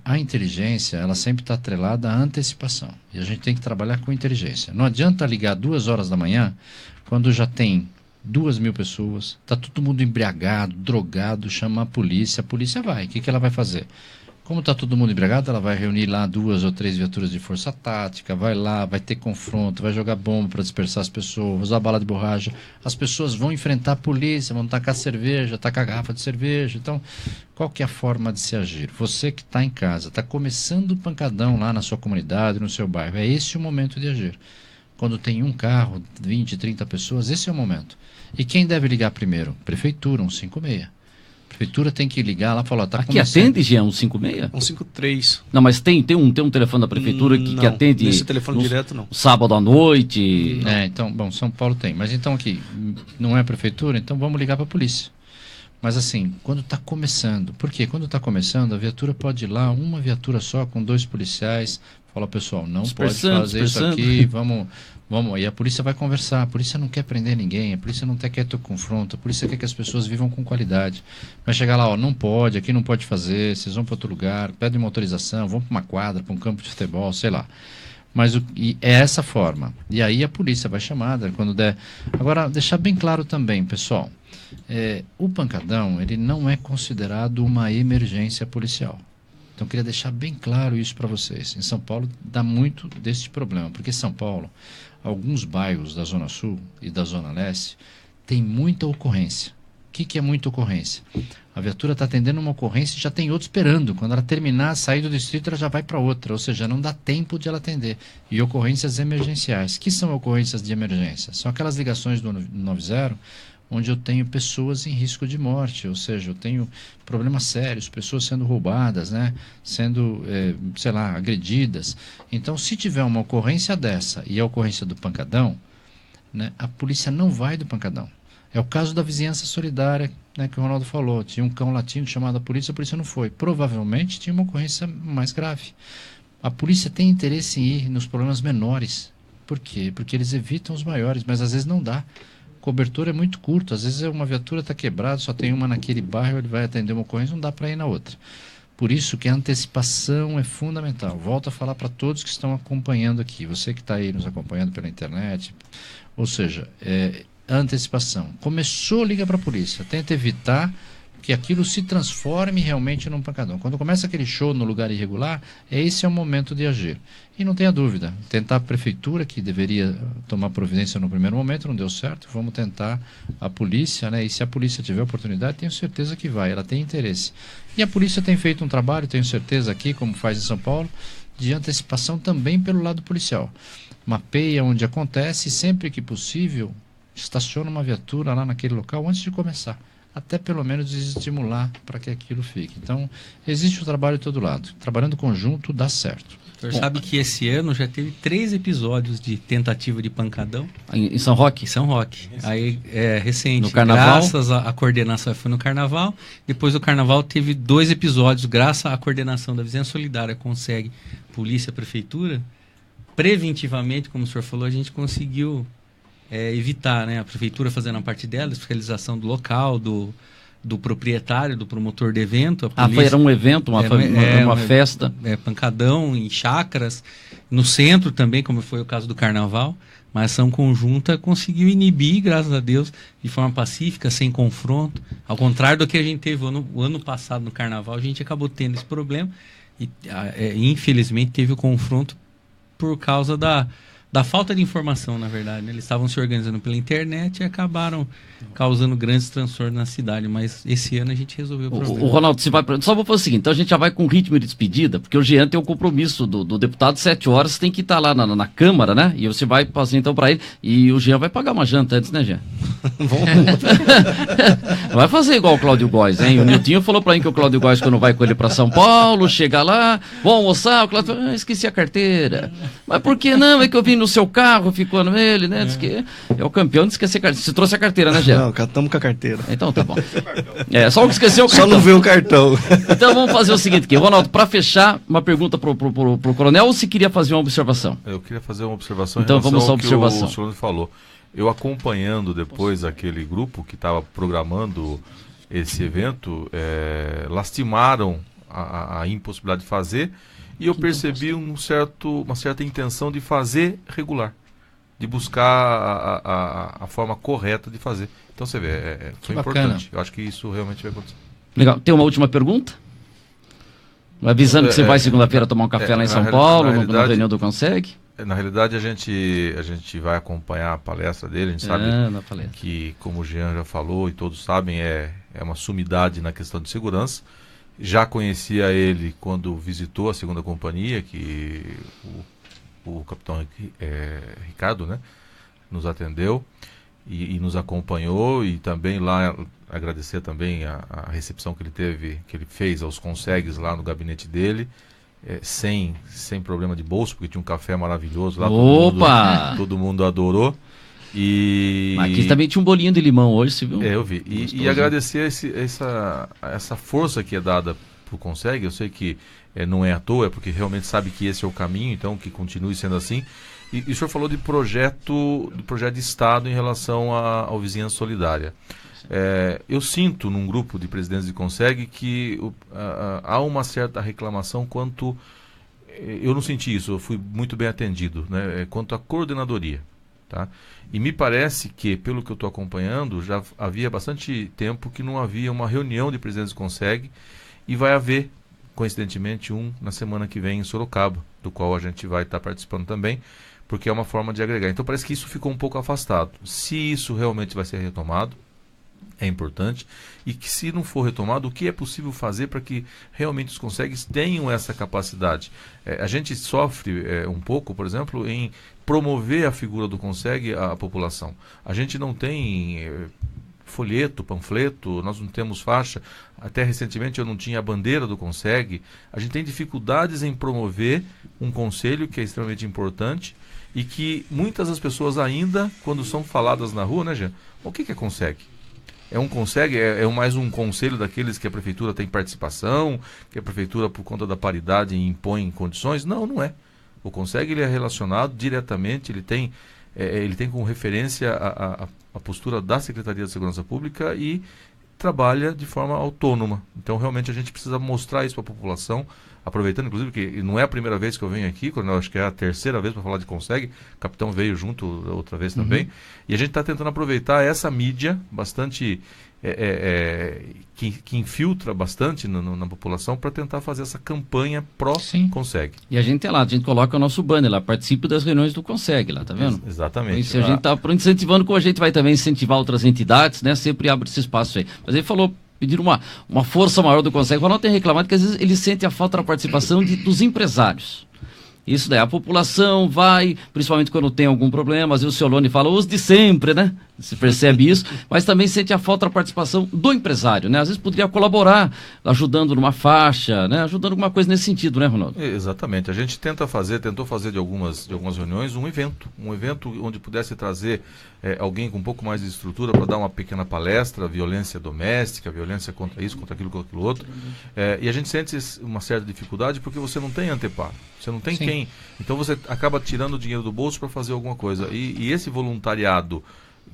a inteligência, ela sempre está atrelada à antecipação. E a gente tem que trabalhar com inteligência. Não adianta ligar 2 horas da manhã, quando já tem 2.000 pessoas, está todo mundo embriagado, drogado, chamar a polícia vai. O que ela vai fazer? Como está todo mundo embriagado, ela vai reunir lá 2 ou 3 viaturas de força tática, vai lá, vai ter confronto, vai jogar bomba para dispersar as pessoas, usar bala de borracha. As pessoas vão enfrentar a polícia, vão tacar cerveja, tacar garrafa de cerveja. Então, qual que é a forma de se agir? Você que está em casa, está começando o pancadão lá na sua comunidade, no seu bairro, é esse o momento de agir. Quando tem um carro, 20, 30 pessoas, esse é o momento. E quem deve ligar primeiro? Prefeitura, 156. A prefeitura tem que ligar lá e falar, tá começando. Aqui atende, Jean, 156? 153. Não, mas tem um telefone da prefeitura que atende... Nesse telefone direto, não. Sábado à noite... Então, bom, São Paulo tem. Mas então aqui, não é a prefeitura, então vamos ligar para a polícia. Mas assim, quando está começando... Por quê? Quando está começando, a viatura pode ir lá, uma viatura só, com 2 policiais, fala, pessoal, não pode fazer isso aqui, vamos... E a polícia vai conversar. A polícia não quer prender ninguém, a polícia não quer ter confronto, a polícia quer que as pessoas vivam com qualidade. Vai chegar lá, não pode, aqui não pode fazer, vocês vão para outro lugar, pedem uma autorização, vão para uma quadra, para um campo de futebol, sei lá. Mas é essa forma. E aí a polícia vai chamada quando der. Agora, deixar bem claro também, pessoal, o pancadão, ele não é considerado uma emergência policial. Então, eu queria deixar bem claro isso para vocês. Em São Paulo, dá muito desse problema, porque São Paulo, alguns bairros da Zona Sul e da Zona Leste, tem muita ocorrência. O que é muita ocorrência? A viatura está atendendo uma ocorrência e já tem outro esperando. Quando ela terminar, sair do distrito, ela já vai para outra. Ou seja, não dá tempo de ela atender. E ocorrências emergenciais. O que são ocorrências de emergência? São aquelas ligações do 90, onde eu tenho pessoas em risco de morte, ou seja, eu tenho problemas sérios, pessoas sendo roubadas, né, sendo, agredidas. Então, se tiver uma ocorrência dessa e a ocorrência do pancadão, né, a polícia não vai do pancadão. É o caso da vizinhança solidária, né, que o Ronaldo falou. Tinha um cão latindo chamado a polícia não foi. Provavelmente tinha uma ocorrência mais grave. A polícia tem interesse em ir nos problemas menores, Por quê? Porque eles evitam os maiores, mas às vezes não dá. Cobertura é muito curto, às vezes uma viatura está quebrada, só tem uma naquele bairro, ele vai atender uma ocorrência, não dá para ir na outra. Por isso que a antecipação é fundamental. Volto a falar para todos que estão acompanhando aqui, você que está aí nos acompanhando pela internet, ou seja, a antecipação. Começou, liga para a polícia, tenta evitar que aquilo se transforme realmente num pancadão. Quando começa aquele show no lugar irregular, esse é o momento de agir. E não tenha dúvida, tentar a prefeitura, que deveria tomar providência no primeiro momento, não deu certo, vamos tentar a polícia, né? E se a polícia tiver oportunidade, tenho certeza que vai, ela tem interesse. E a polícia tem feito um trabalho, tenho certeza aqui, como faz em São Paulo, de antecipação também pelo lado policial. Mapeia onde acontece e sempre que possível, estaciona uma viatura lá naquele local antes de começar. Até pelo menos estimular para que aquilo fique. Então, existe o trabalho de todo lado. Trabalhando conjunto, dá certo. O senhor sabe que esse ano já teve 3 episódios de tentativa de pancadão. Em São Roque? Em São Roque. Aí, recente. No Carnaval? Graças à coordenação, foi no Carnaval. Depois do Carnaval teve 2 episódios, graças à coordenação da Vizinhança Solidária, consegue Polícia, Prefeitura. Preventivamente, como o senhor falou, a gente conseguiu evitar, né? A Prefeitura fazendo a parte dela, a fiscalização do local, do proprietário, do promotor do evento. A polícia, era um evento, uma festa. Pancadão em chácaras, no centro também, como foi o caso do Carnaval. Mas a ação conjunta conseguiu inibir, graças a Deus, de forma pacífica, sem confronto. Ao contrário do que a gente teve o ano passado no Carnaval, a gente acabou tendo esse problema e infelizmente teve o confronto por causa da falta de informação, na verdade, né? Eles estavam se organizando pela internet e acabaram causando grandes transtornos na cidade, mas esse ano a gente resolveu o problema. O Ronaldo, só vou fazer o seguinte, então a gente já vai com ritmo de despedida, porque o Jean tem um compromisso do deputado, 7 horas, tem que estar lá na Câmara, né? E você vai passar então para ele, e o Jean vai pagar uma janta antes, né, Jean? Vai fazer igual o Cláudio Góes, hein? O Niltinho falou para mim que o Cláudio Góes, quando vai com ele para São Paulo, chega lá, vou almoçar, o Cláudio fala, esqueci a carteira. Mas por que não? É que eu vim no seu carro, ficou nele, né? Diz que é o campeão de esquecer a carteira. Você trouxe a carteira, né, Jean? Não, estamos com a carteira. Então tá bom. Só o que esqueceu o cartão. Só não vê o cartão. Então vamos fazer o seguinte aqui. Ronaldo, para fechar, uma pergunta pro coronel, ou se queria fazer uma observação? Eu queria fazer uma observação então, em relação vamos à observação. ao que o senhor falou. Eu acompanhando depois aquele grupo que estava programando esse evento, lastimaram a impossibilidade de fazer, e eu percebi uma certa intenção de fazer regular, de buscar a forma correta de fazer. Então você vê, foi importante. Eu acho que isso realmente vai acontecer. Legal. Tem uma última pergunta? Avisando que você vai segunda-feira tomar um café lá em São Paulo, na reunião do Consegue? Na realidade, a gente vai acompanhar a palestra dele, a gente sabe que, como o Jean já falou e todos sabem, é uma sumidade na questão de segurança. Já conhecia ele quando visitou a segunda companhia, que o capitão Ricardo, né, nos atendeu e nos acompanhou, e também lá agradecer também a recepção que ele fez aos consegues lá no gabinete dele, sem problema de bolso, porque tinha um café maravilhoso lá. Opa! Todo mundo adorou. Aqui também tinha um bolinho de limão hoje, você viu? Eu vi. E agradecer essa força que é dada por Consegue. Eu sei que não é à toa, é porque realmente sabe que esse é o caminho, então que continue sendo assim. E o senhor falou de projeto de Estado em relação ao Vizinhança Solidária. Eu sinto num grupo de presidentes de Consegue que há uma certa reclamação quanto... Eu não senti isso, eu fui muito bem atendido, né, quanto à coordenadoria. Tá? E me parece que, pelo que eu estou acompanhando, já havia bastante tempo que não havia uma reunião de presidentes de Consegue, e vai haver, coincidentemente, na semana que vem em Sorocaba, do qual a gente vai estar participando também, porque é uma forma de agregar. Então parece que isso ficou um pouco afastado. Se isso realmente vai ser retomado, é importante, e que se não for retomado, o que é possível fazer para que realmente os consegues tenham essa capacidade? A gente sofre um pouco, por exemplo, em promover a figura do consegue à população. A gente não tem folheto, panfleto, nós não temos faixa. Até recentemente eu não tinha a bandeira do consegue. A gente tem dificuldades em promover um conselho que é extremamente importante, e que muitas das pessoas ainda, quando são faladas na rua, né, Jean? O que é consegue? É mais um conselho daqueles que a prefeitura tem participação, que a prefeitura, por conta da paridade, impõe condições? Não, não é. O CONSEG ele é relacionado diretamente, ele tem como referência a postura da Secretaria de Segurança Pública e trabalha de forma autônoma. Então, realmente, a gente precisa mostrar isso para a população, aproveitando, inclusive, que não é a primeira vez que eu venho aqui, Coronel, acho que é a terceira vez para falar de CONSEG, o capitão veio junto outra vez também, e a gente está tentando aproveitar essa mídia bastante... que infiltra bastante na população para tentar fazer essa campanha pró-CONSEG. E a gente a gente coloca o nosso banner lá, participe das reuniões do CONSEG lá, tá vendo? Exatamente. Então, se a gente está incentivando, como a gente vai também incentivar outras entidades, né? Sempre abre esse espaço aí. Mas ele falou, pediram uma força maior do CONSEG, mas não tem reclamado que às vezes ele sente a falta da participação dos empresários. Isso daí, a população vai, principalmente quando tem algum problema, às vezes o seu Lone fala, os de sempre, né? Se percebe isso, mas também sente a falta da participação do empresário, né? Às vezes poderia colaborar, ajudando numa faixa, né? Ajudando alguma coisa nesse sentido, né, Ronaldo? Exatamente. A gente tentou fazer de algumas reuniões um evento onde pudesse trazer alguém com um pouco mais de estrutura para dar uma pequena palestra, violência doméstica, violência contra isso, contra aquilo, contra aquilo outro. E a gente sente uma certa dificuldade porque você não tem anteparo, você não tem quem. Então você acaba tirando o dinheiro do bolso para fazer alguma coisa. E esse voluntariado,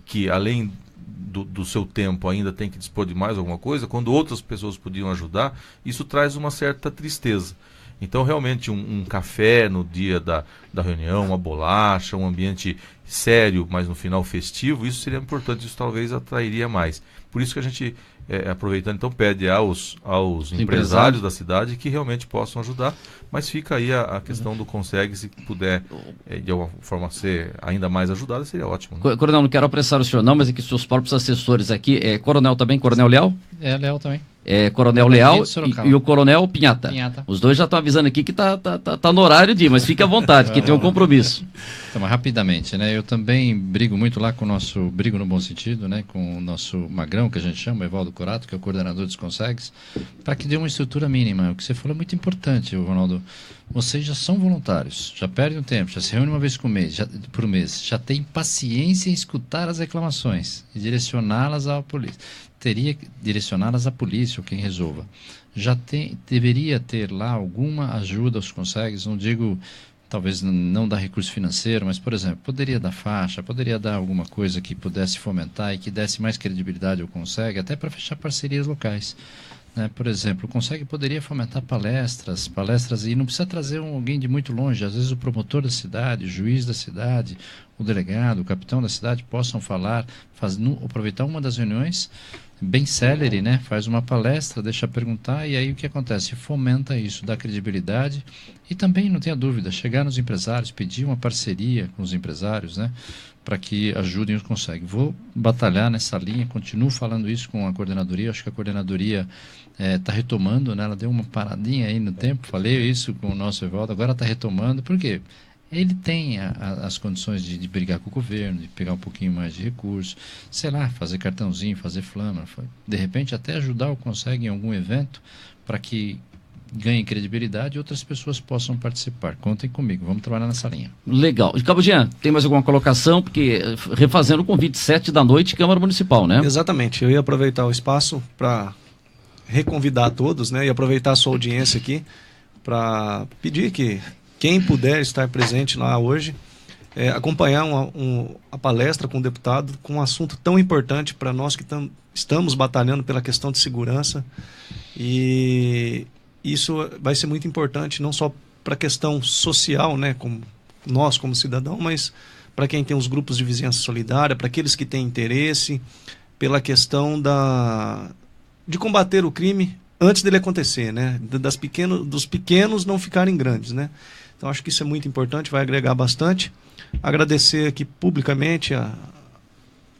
que além do seu tempo ainda tem que dispor de mais alguma coisa, quando outras pessoas podiam ajudar, isso traz uma certa tristeza. Então, realmente, um café no dia da reunião, uma bolacha, um ambiente sério, mas no final festivo, isso seria importante, isso talvez atrairia mais. Por isso que a gente, aproveitando, então, pede aos empresários da cidade que realmente possam ajudar, mas fica aí a questão do CONSEG, se puder, de alguma forma, ser ainda mais ajudado, seria ótimo. Né? Coronel, não quero apressar o senhor não, mas é que seus próprios assessores aqui, Coronel também, Coronel Leal? Leal também. Coronel Leal e o Coronel Pinhata. Os dois já estão avisando aqui que tá no horário de ir, mas fique à vontade, que tem um compromisso. Então, mas rapidamente, né? Eu também brigo muito lá com o nosso, brigo no bom sentido, né? Com o nosso magrão, que a gente chama, Evaldo Corato, que é o coordenador dos CONSEGs, para que dê uma estrutura mínima. O que você falou é muito importante, Ronaldo. Vocês já são voluntários, já perdem um tempo, já se reúnem uma vez por mês, já tem paciência em escutar as reclamações e direcioná-las à polícia. Teria que direcioná-las à polícia, ou quem resolva. Deveria ter lá alguma ajuda aos CONSEGs, não digo, talvez não dar recurso financeiro, mas, por exemplo, poderia dar faixa, poderia dar alguma coisa que pudesse fomentar e que desse mais credibilidade ao CONSEG, até para fechar parcerias locais. Né? Por exemplo, o CONSEG poderia fomentar palestras, e não precisa trazer alguém de muito longe, às vezes o promotor da cidade, o juiz da cidade, o delegado, o capitão da cidade possam falar, aproveitar uma das reuniões, bem célere, né? Faz uma palestra, deixa perguntar, e aí o que acontece? Fomenta isso, dá credibilidade, e também, não tenha dúvida, chegar nos empresários, pedir uma parceria com os empresários, né? Para que ajudem os CONSEG. Vou batalhar nessa linha, continuo falando isso com a coordenadoria, acho que a coordenadoria está retomando, né? Ela deu uma paradinha aí no tempo, falei isso com o nosso Evaldo, agora está retomando, por quê? Ele tem as condições de brigar com o governo, de pegar um pouquinho mais de recursos, sei lá, fazer cartãozinho, fazer flama, de repente até ajudar o CONSEG em algum evento para que ganhe credibilidade e outras pessoas possam participar. Contem comigo, vamos trabalhar nessa linha. Legal. Cabo Jean, tem mais alguma colocação? Porque refazendo o convite, 7 da noite, Câmara Municipal, né? Exatamente. Eu ia aproveitar o espaço para reconvidar todos, né? E aproveitar a sua audiência aqui para pedir que quem puder estar presente lá hoje, acompanhar a palestra com o deputado com um assunto tão importante para nós que estamos batalhando pela questão de segurança. E isso vai ser muito importante não só para a questão social, né, como nós como cidadão, mas para quem tem os grupos de vizinhança solidária, para aqueles que têm interesse, pela questão de combater o crime antes dele acontecer, né, dos pequenos não ficarem grandes, né. Então acho que isso é muito importante, vai agregar bastante. Agradecer aqui publicamente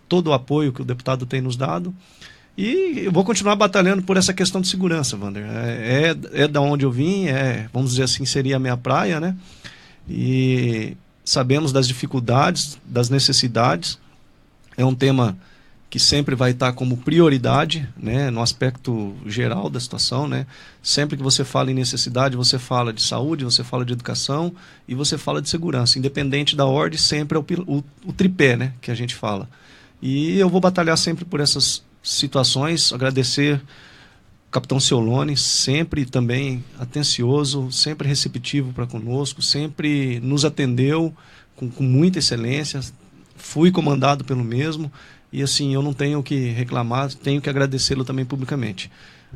todo o apoio que o deputado tem nos dado. E eu vou continuar batalhando por essa questão de segurança, Wander. É da onde eu vim, vamos dizer assim, seria a minha praia, né? E sabemos das dificuldades, das necessidades. É um tema que sempre vai estar como prioridade, né, no aspecto geral da situação, né? Sempre que você fala em necessidade, você fala de saúde, você fala de educação e você fala de segurança. Independente da ordem, sempre é o tripé, né, que a gente fala. E eu vou batalhar sempre por essas situações, agradecer capitão Ciolone, sempre também atencioso, sempre receptivo para conosco, sempre nos atendeu com muita excelência. Fui comandado pelo mesmo e assim, eu não tenho que reclamar, tenho que agradecê-lo também publicamente.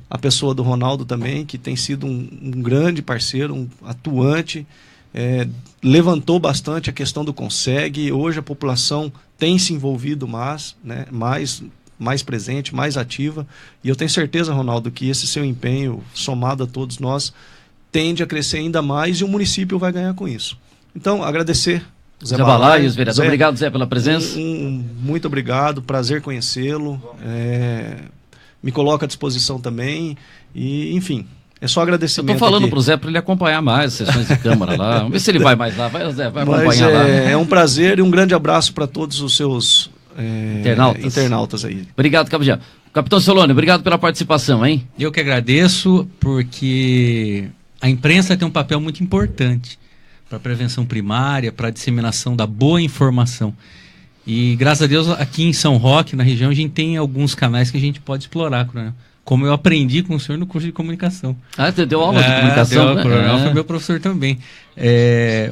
A pessoa do Ronaldo também, que tem sido um grande parceiro, um atuante, levantou bastante a questão do Conseg. Hoje a população tem se envolvido mais, né, mais presente, mais ativa, e eu tenho certeza, Ronaldo, que esse seu empenho, somado a todos nós, tende a crescer ainda mais e o município vai ganhar com isso. Então, agradecer Zé Balai, os vereadores. Obrigado, Zé, pela presença. Muito obrigado, prazer conhecê-lo. Me coloco à disposição também. E, enfim, é só agradecimento. Eu estou falando aqui. para o Zé para ele acompanhar mais as sessões de Câmara lá. Vamos ver se ele vai mais lá. Vai, Zé, vai acompanhar lá. É um prazer e um grande abraço para todos os seus internautas aí. Obrigado, Capitão. Capitão Ciolone, obrigado pela participação, hein? Eu que agradeço, porque a imprensa tem um papel muito importante para a prevenção primária, para a disseminação da boa informação. E, graças a Deus, aqui em São Roque, na região, a gente tem alguns canais que a gente pode explorar, Coronel. Como eu aprendi com o senhor no curso de comunicação. Ah, você deu aula de comunicação? O Coronel foi meu professor também.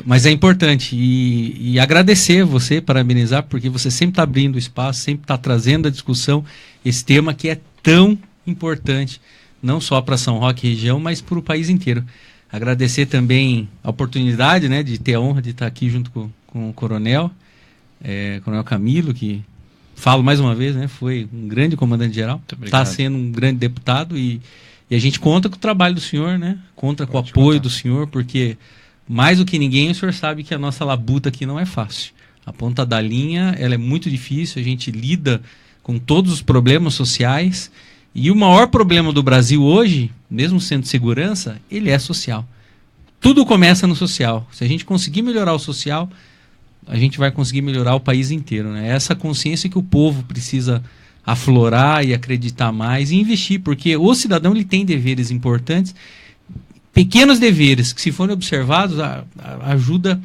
Mas é importante. E agradecer você, parabenizar, porque você sempre está abrindo espaço, sempre está trazendo a discussão esse tema que é tão importante, não só para São Roque e região, mas para o país inteiro. Agradecer também a oportunidade, né, de ter a honra de estar aqui junto com o Coronel Camilo, que, falo mais uma vez, né, foi um grande comandante-geral, está sendo um grande deputado e a gente conta com o trabalho do senhor, né, conta com o apoio do senhor, porque mais do que ninguém o senhor sabe que a nossa labuta aqui não é fácil. A ponta da linha, ela é muito difícil, a gente lida com todos os problemas sociais. E o maior problema do Brasil hoje, mesmo sendo segurança, ele é social. Tudo começa no social. Se a gente conseguir melhorar o social, a gente vai conseguir melhorar o país inteiro, né? Essa consciência que o povo precisa aflorar e acreditar mais e investir, porque o cidadão ele tem deveres importantes, pequenos deveres que, se forem observados, ajuda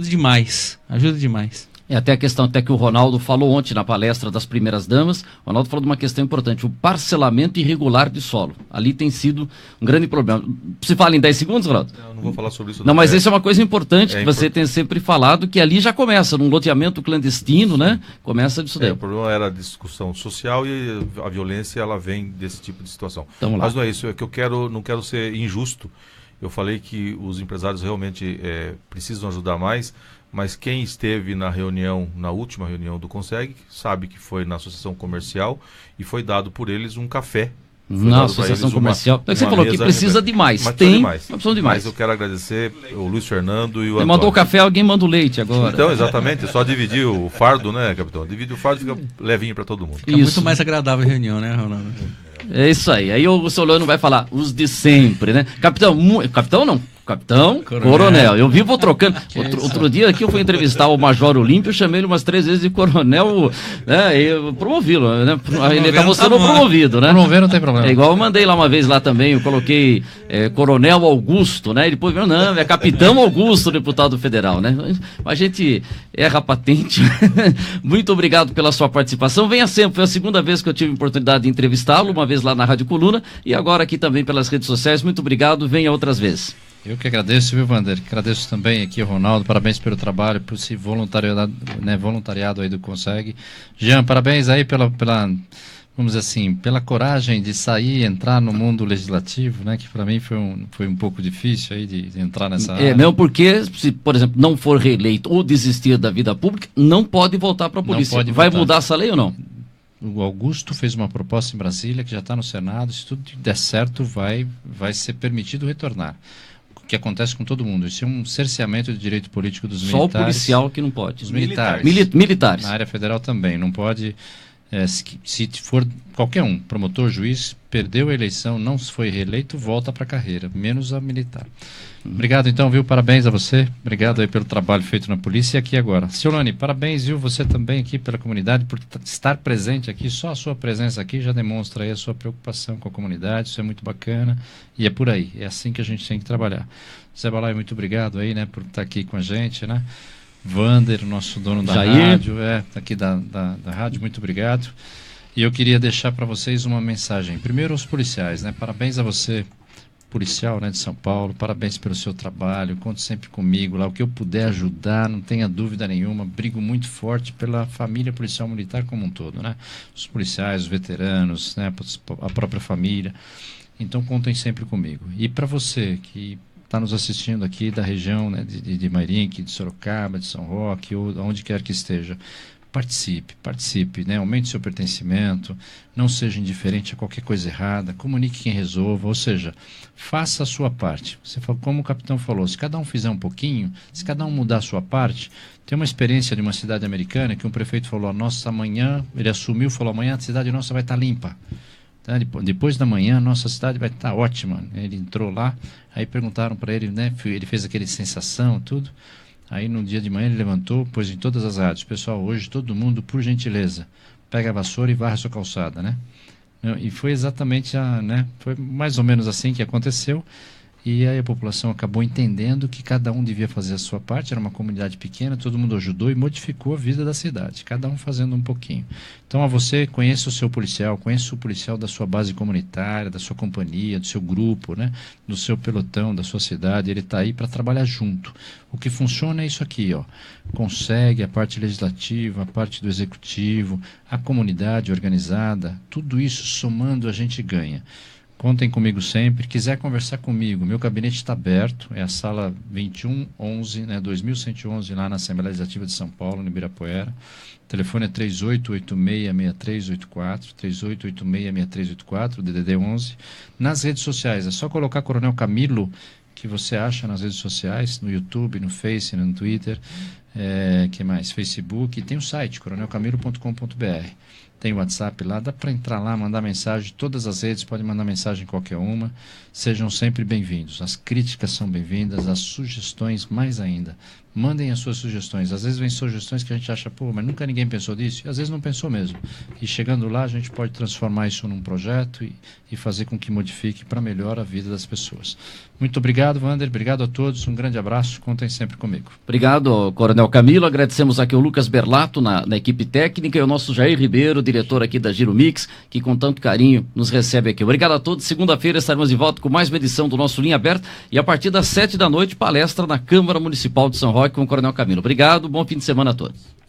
demais. Ajuda demais. Até a questão até que o Ronaldo falou ontem na palestra das primeiras damas, o Ronaldo falou de uma questão importante, o parcelamento irregular de solo. Ali tem sido um grande problema. Você fala em 10 segundos, Ronaldo? Não vou falar sobre isso. Não, mas isso é uma coisa importante que você tem sempre falado, que ali já começa, num loteamento clandestino, né? Começa disso daí. O problema era a discussão social e a violência, ela vem desse tipo de situação. Mas não é isso, é que não quero ser injusto. Eu falei que os empresários realmente precisam ajudar mais, mas quem esteve na última reunião do Conseg, sabe que foi na associação comercial e foi dado por eles um café. Na associação comercial. Você falou que precisa de mais. Mas eu quero agradecer o Luiz Fernando e o Antônio. Mandou o café, alguém manda o leite agora. Então, exatamente, só dividir o fardo, né, capitão? Divide o fardo e fica levinho para todo mundo. Fica muito mais agradável a reunião, né, Ronaldo? É isso aí. Aí o Ciolone vai falar os de sempre, né? Capitão não. Capitão Coronel. Eu vivo trocando. Outro dia aqui eu fui entrevistar o Major Olímpio, chamei ele umas 3 vezes de Coronel, né? E promovi-lo, né? Ele acabou sendo promovido, né? Promover não tem problema. É igual eu mandei lá uma vez lá também, eu coloquei Coronel Augusto, né? E depois viu, não, é Capitão Augusto, deputado federal, né? A gente erra patente. Muito obrigado pela sua participação. Venha sempre, foi a segunda vez que eu tive a oportunidade de entrevistá-lo, uma vez lá na Rádio Coluna e agora aqui também pelas redes sociais. Muito obrigado, venha outras vezes. Eu que agradeço, viu, Wander? Agradeço também aqui ao Ronaldo, parabéns pelo trabalho, por esse voluntariado aí do Conseg. Jean, parabéns aí pela, vamos dizer assim, pela coragem de sair e entrar no mundo legislativo, né? Que para mim foi um pouco difícil aí de entrar nessa área. Mesmo porque, se, por exemplo, não for reeleito ou desistir da vida pública, não pode voltar para a polícia. Vai mudar essa lei ou não? O Augusto fez uma proposta em Brasília que já está no Senado, se tudo der certo vai ser permitido retornar. Que acontece com todo mundo. Isso é um cerceamento de direito político dos militares. Só o policial que não pode. Os militares. Militares. Na área federal também. Não pode, se for qualquer um, promotor, juiz, perdeu a eleição, não foi reeleito, volta para a carreira, menos a militar. Obrigado então, viu? Parabéns a você. Obrigado aí pelo trabalho feito na polícia e aqui agora. Ciolone, parabéns, viu? Você também aqui pela comunidade, por estar presente aqui. Só a sua presença aqui já demonstra aí a sua preocupação com a comunidade. Isso é muito bacana e é por aí. É assim que a gente tem que trabalhar. Zé Balai, muito obrigado aí, né? Por estar aqui com a gente, né? Wander, nosso dono da rádio, aqui da rádio, muito obrigado. E eu queria deixar para vocês uma mensagem. Primeiro aos policiais, né? Parabéns a você, policial, né, de São Paulo. Parabéns pelo seu trabalho. Conte sempre comigo lá. O que eu puder ajudar, não tenha dúvida nenhuma. Brigo muito forte pela família policial militar como um todo, né? Os policiais, os veteranos, né? A própria família. Então contem sempre comigo. E para você que está nos assistindo aqui da região, né, de Mairinque, de Sorocaba, de São Roque, ou onde quer que esteja, participe, né? Aumente seu pertencimento, não seja indiferente a qualquer coisa errada, comunique quem resolva, ou seja, faça a sua parte. Você falou, como o capitão falou, se cada um fizer um pouquinho, se cada um mudar a sua parte, tem uma experiência de uma cidade americana que um prefeito falou, nossa, amanhã, ele assumiu, falou, amanhã a cidade nossa vai estar limpa. Tá? Depois da manhã, a nossa cidade vai estar ótima. Ele entrou lá, aí perguntaram para ele, né? Ele fez aquele sensação, tudo. Aí no dia de manhã ele levantou, pôs em todas as rádios, pessoal, hoje todo mundo, por gentileza, pega a vassoura e varre a sua calçada, né? E foi exatamente, foi mais ou menos assim que aconteceu. E aí a população acabou entendendo que cada um devia fazer a sua parte, era uma comunidade pequena, todo mundo ajudou e modificou a vida da cidade, cada um fazendo um pouquinho. Então a você, conheça o seu policial, conheça o policial da sua base comunitária, da sua companhia, do seu grupo, né, do seu pelotão, da sua cidade, ele está aí para trabalhar junto. O que funciona é isso aqui, ó. Consegue a parte legislativa, a parte do executivo, a comunidade organizada, tudo isso somando a gente ganha. Contem comigo sempre. Quiser conversar comigo, meu gabinete está aberto. É a sala 2111, né, 2111, lá na Assembleia Legislativa de São Paulo, no Ibirapuera. O telefone é 3886-6384, 3886-6384, DDD 11. Nas redes sociais, é só colocar Coronel Camilo, que você acha nas redes sociais, no YouTube, no Face, no Twitter, que mais? Facebook. E tem o site, coronelcamilo.com.br. Tem o WhatsApp lá, dá para entrar lá, mandar mensagem, todas as redes, pode mandar mensagem em qualquer uma. Sejam sempre bem-vindos. As críticas são bem-vindas, as sugestões mais ainda. Mandem as suas sugestões. Às vezes vem sugestões que a gente acha, pô, mas nunca ninguém pensou nisso. E às vezes não pensou mesmo. E chegando lá, a gente pode transformar isso num projeto e fazer com que modifique para melhor a vida das pessoas. Muito obrigado, Wander. Obrigado a todos. Um grande abraço. Contem sempre comigo. Obrigado, Coronel Camilo. Agradecemos aqui o Lucas Berlato na equipe técnica e o nosso Jair Ribeiro, diretor aqui da Giro Mix, que com tanto carinho nos recebe aqui. Obrigado a todos. Segunda-feira estaremos de volta com mais uma edição do nosso Linha Aberta e a partir das 7 da noite, palestra na Câmara Municipal de São Roque com o Coronel Camilo. Obrigado, bom fim de semana a todos.